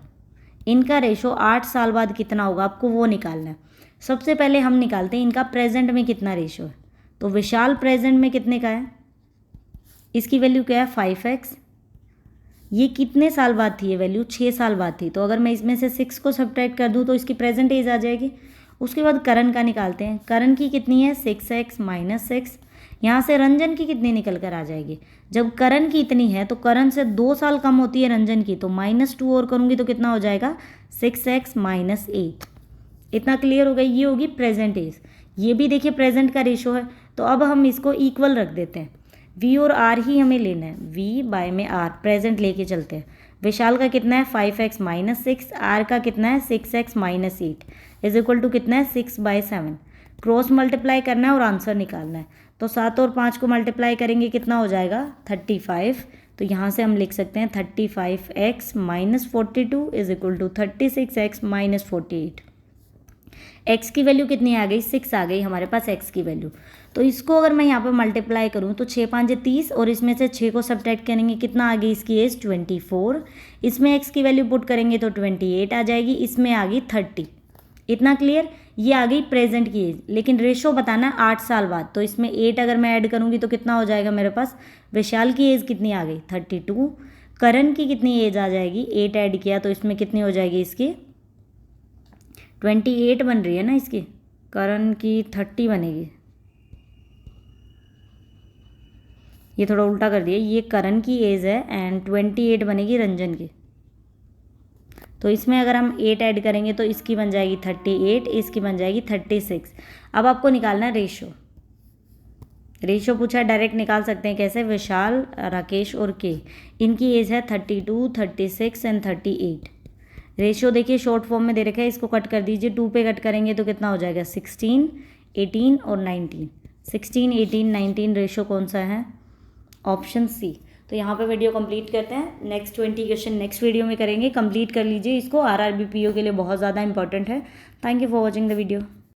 इनका रेशो 8 साल बाद कितना होगा, आपको वो निकालना है। सबसे पहले हम निकालते हैं इनका प्रेजेंट में कितना रेशो है। तो विशाल प्रेजेंट में कितने का है, इसकी वैल्यू क्या है 5x। ये कितने साल बाद थी, ये वैल्यू 6 साल बाद थी। तो अगर मैं इसमें से 6 को सब्ट्रैक्ट कर दूँ तो इसकी प्रेजेंट एज आ जाएगी। उसके बाद करण का निकालते हैं। करण की कितनी है 6x - 6। यहाँ से रंजन की कितनी निकल कर आ जाएगी। जब करण की इतनी है तो करण से 2 साल कम होती है रंजन की, तो -2 और करूँगी तो कितना हो जाएगा 6x - 8। इतना क्लियर हो गया। ये होगी प्रेजेंट एज। ये भी देखिए प्रेजेंट का रेशो है। तो अब हम इसको इक्वल रख देते हैं। v और r ही हमें लेना है, v बाय में r प्रेजेंट लेके चलते हैं। विशाल का कितना है 5x - 6, r का कितना है 6x - 8 इज इक्वल टू कितना है 6/7। क्रॉस मल्टीप्लाई करना है और आंसर निकालना है। तो 7 और 5 को मल्टीप्लाई करेंगे कितना हो जाएगा 35। तो यहाँ से हम लिख सकते हैं 35x - 42 is equal to 36x - 48। x की वैल्यू कितनी आ गई 6 आ गई हमारे पास x की वैल्यू। तो इसको अगर मैं यहाँ पे मल्टीप्लाई करूँ तो 6×5 = 30 और इसमें से 6 को सब्ट्रैक्ट करेंगे कितना आ गई इसकी एज 24। इसमें x की वैल्यू पुट करेंगे तो 28 आ जाएगी, इसमें आ गई 30। इतना क्लियर। ये आ गई प्रेजेंट की एज, लेकिन रेशो बताना है 8 साल बाद। तो इसमें 8 अगर मैं ऐड करूँगी तो कितना हो जाएगा मेरे पास, विशाल की एज कितनी आ गई 32। करण की कितनी एज आ जाएगी, 8 ऐड किया तो इसमें कितनी हो जाएगी इसकी 28 बन रही है ना इसकी, करण की 30 बनेगी। ये थोड़ा उल्टा कर दिया, ये करण की एज है एंड 28 बनेगी रंजन की। तो इसमें अगर हम 8 ऐड करेंगे तो इसकी बन जाएगी 38, इसकी बन जाएगी 36। अब आपको निकालना है रेशो पूछा, डायरेक्ट निकाल सकते हैं कैसे, विशाल, राकेश और के, इनकी एज है 32, 36 एंड 38। रेशियो देखिए शॉर्ट फॉर्म में दे रखा है, इसको कट कर दीजिए। 2 पे कट करेंगे तो कितना हो जाएगा 16, 18 और 19। 16, 18, 19 रेशियो कौन सा है, ऑप्शन सी। तो यहाँ पे वीडियो कंप्लीट करते हैं। नेक्स्ट 20 क्वेश्चन नेक्स्ट वीडियो में करेंगे। कंप्लीट कर लीजिए इसको, RRBPO के लिए बहुत ज़्यादा इंपॉर्टेंट है। Thank you for watching the video.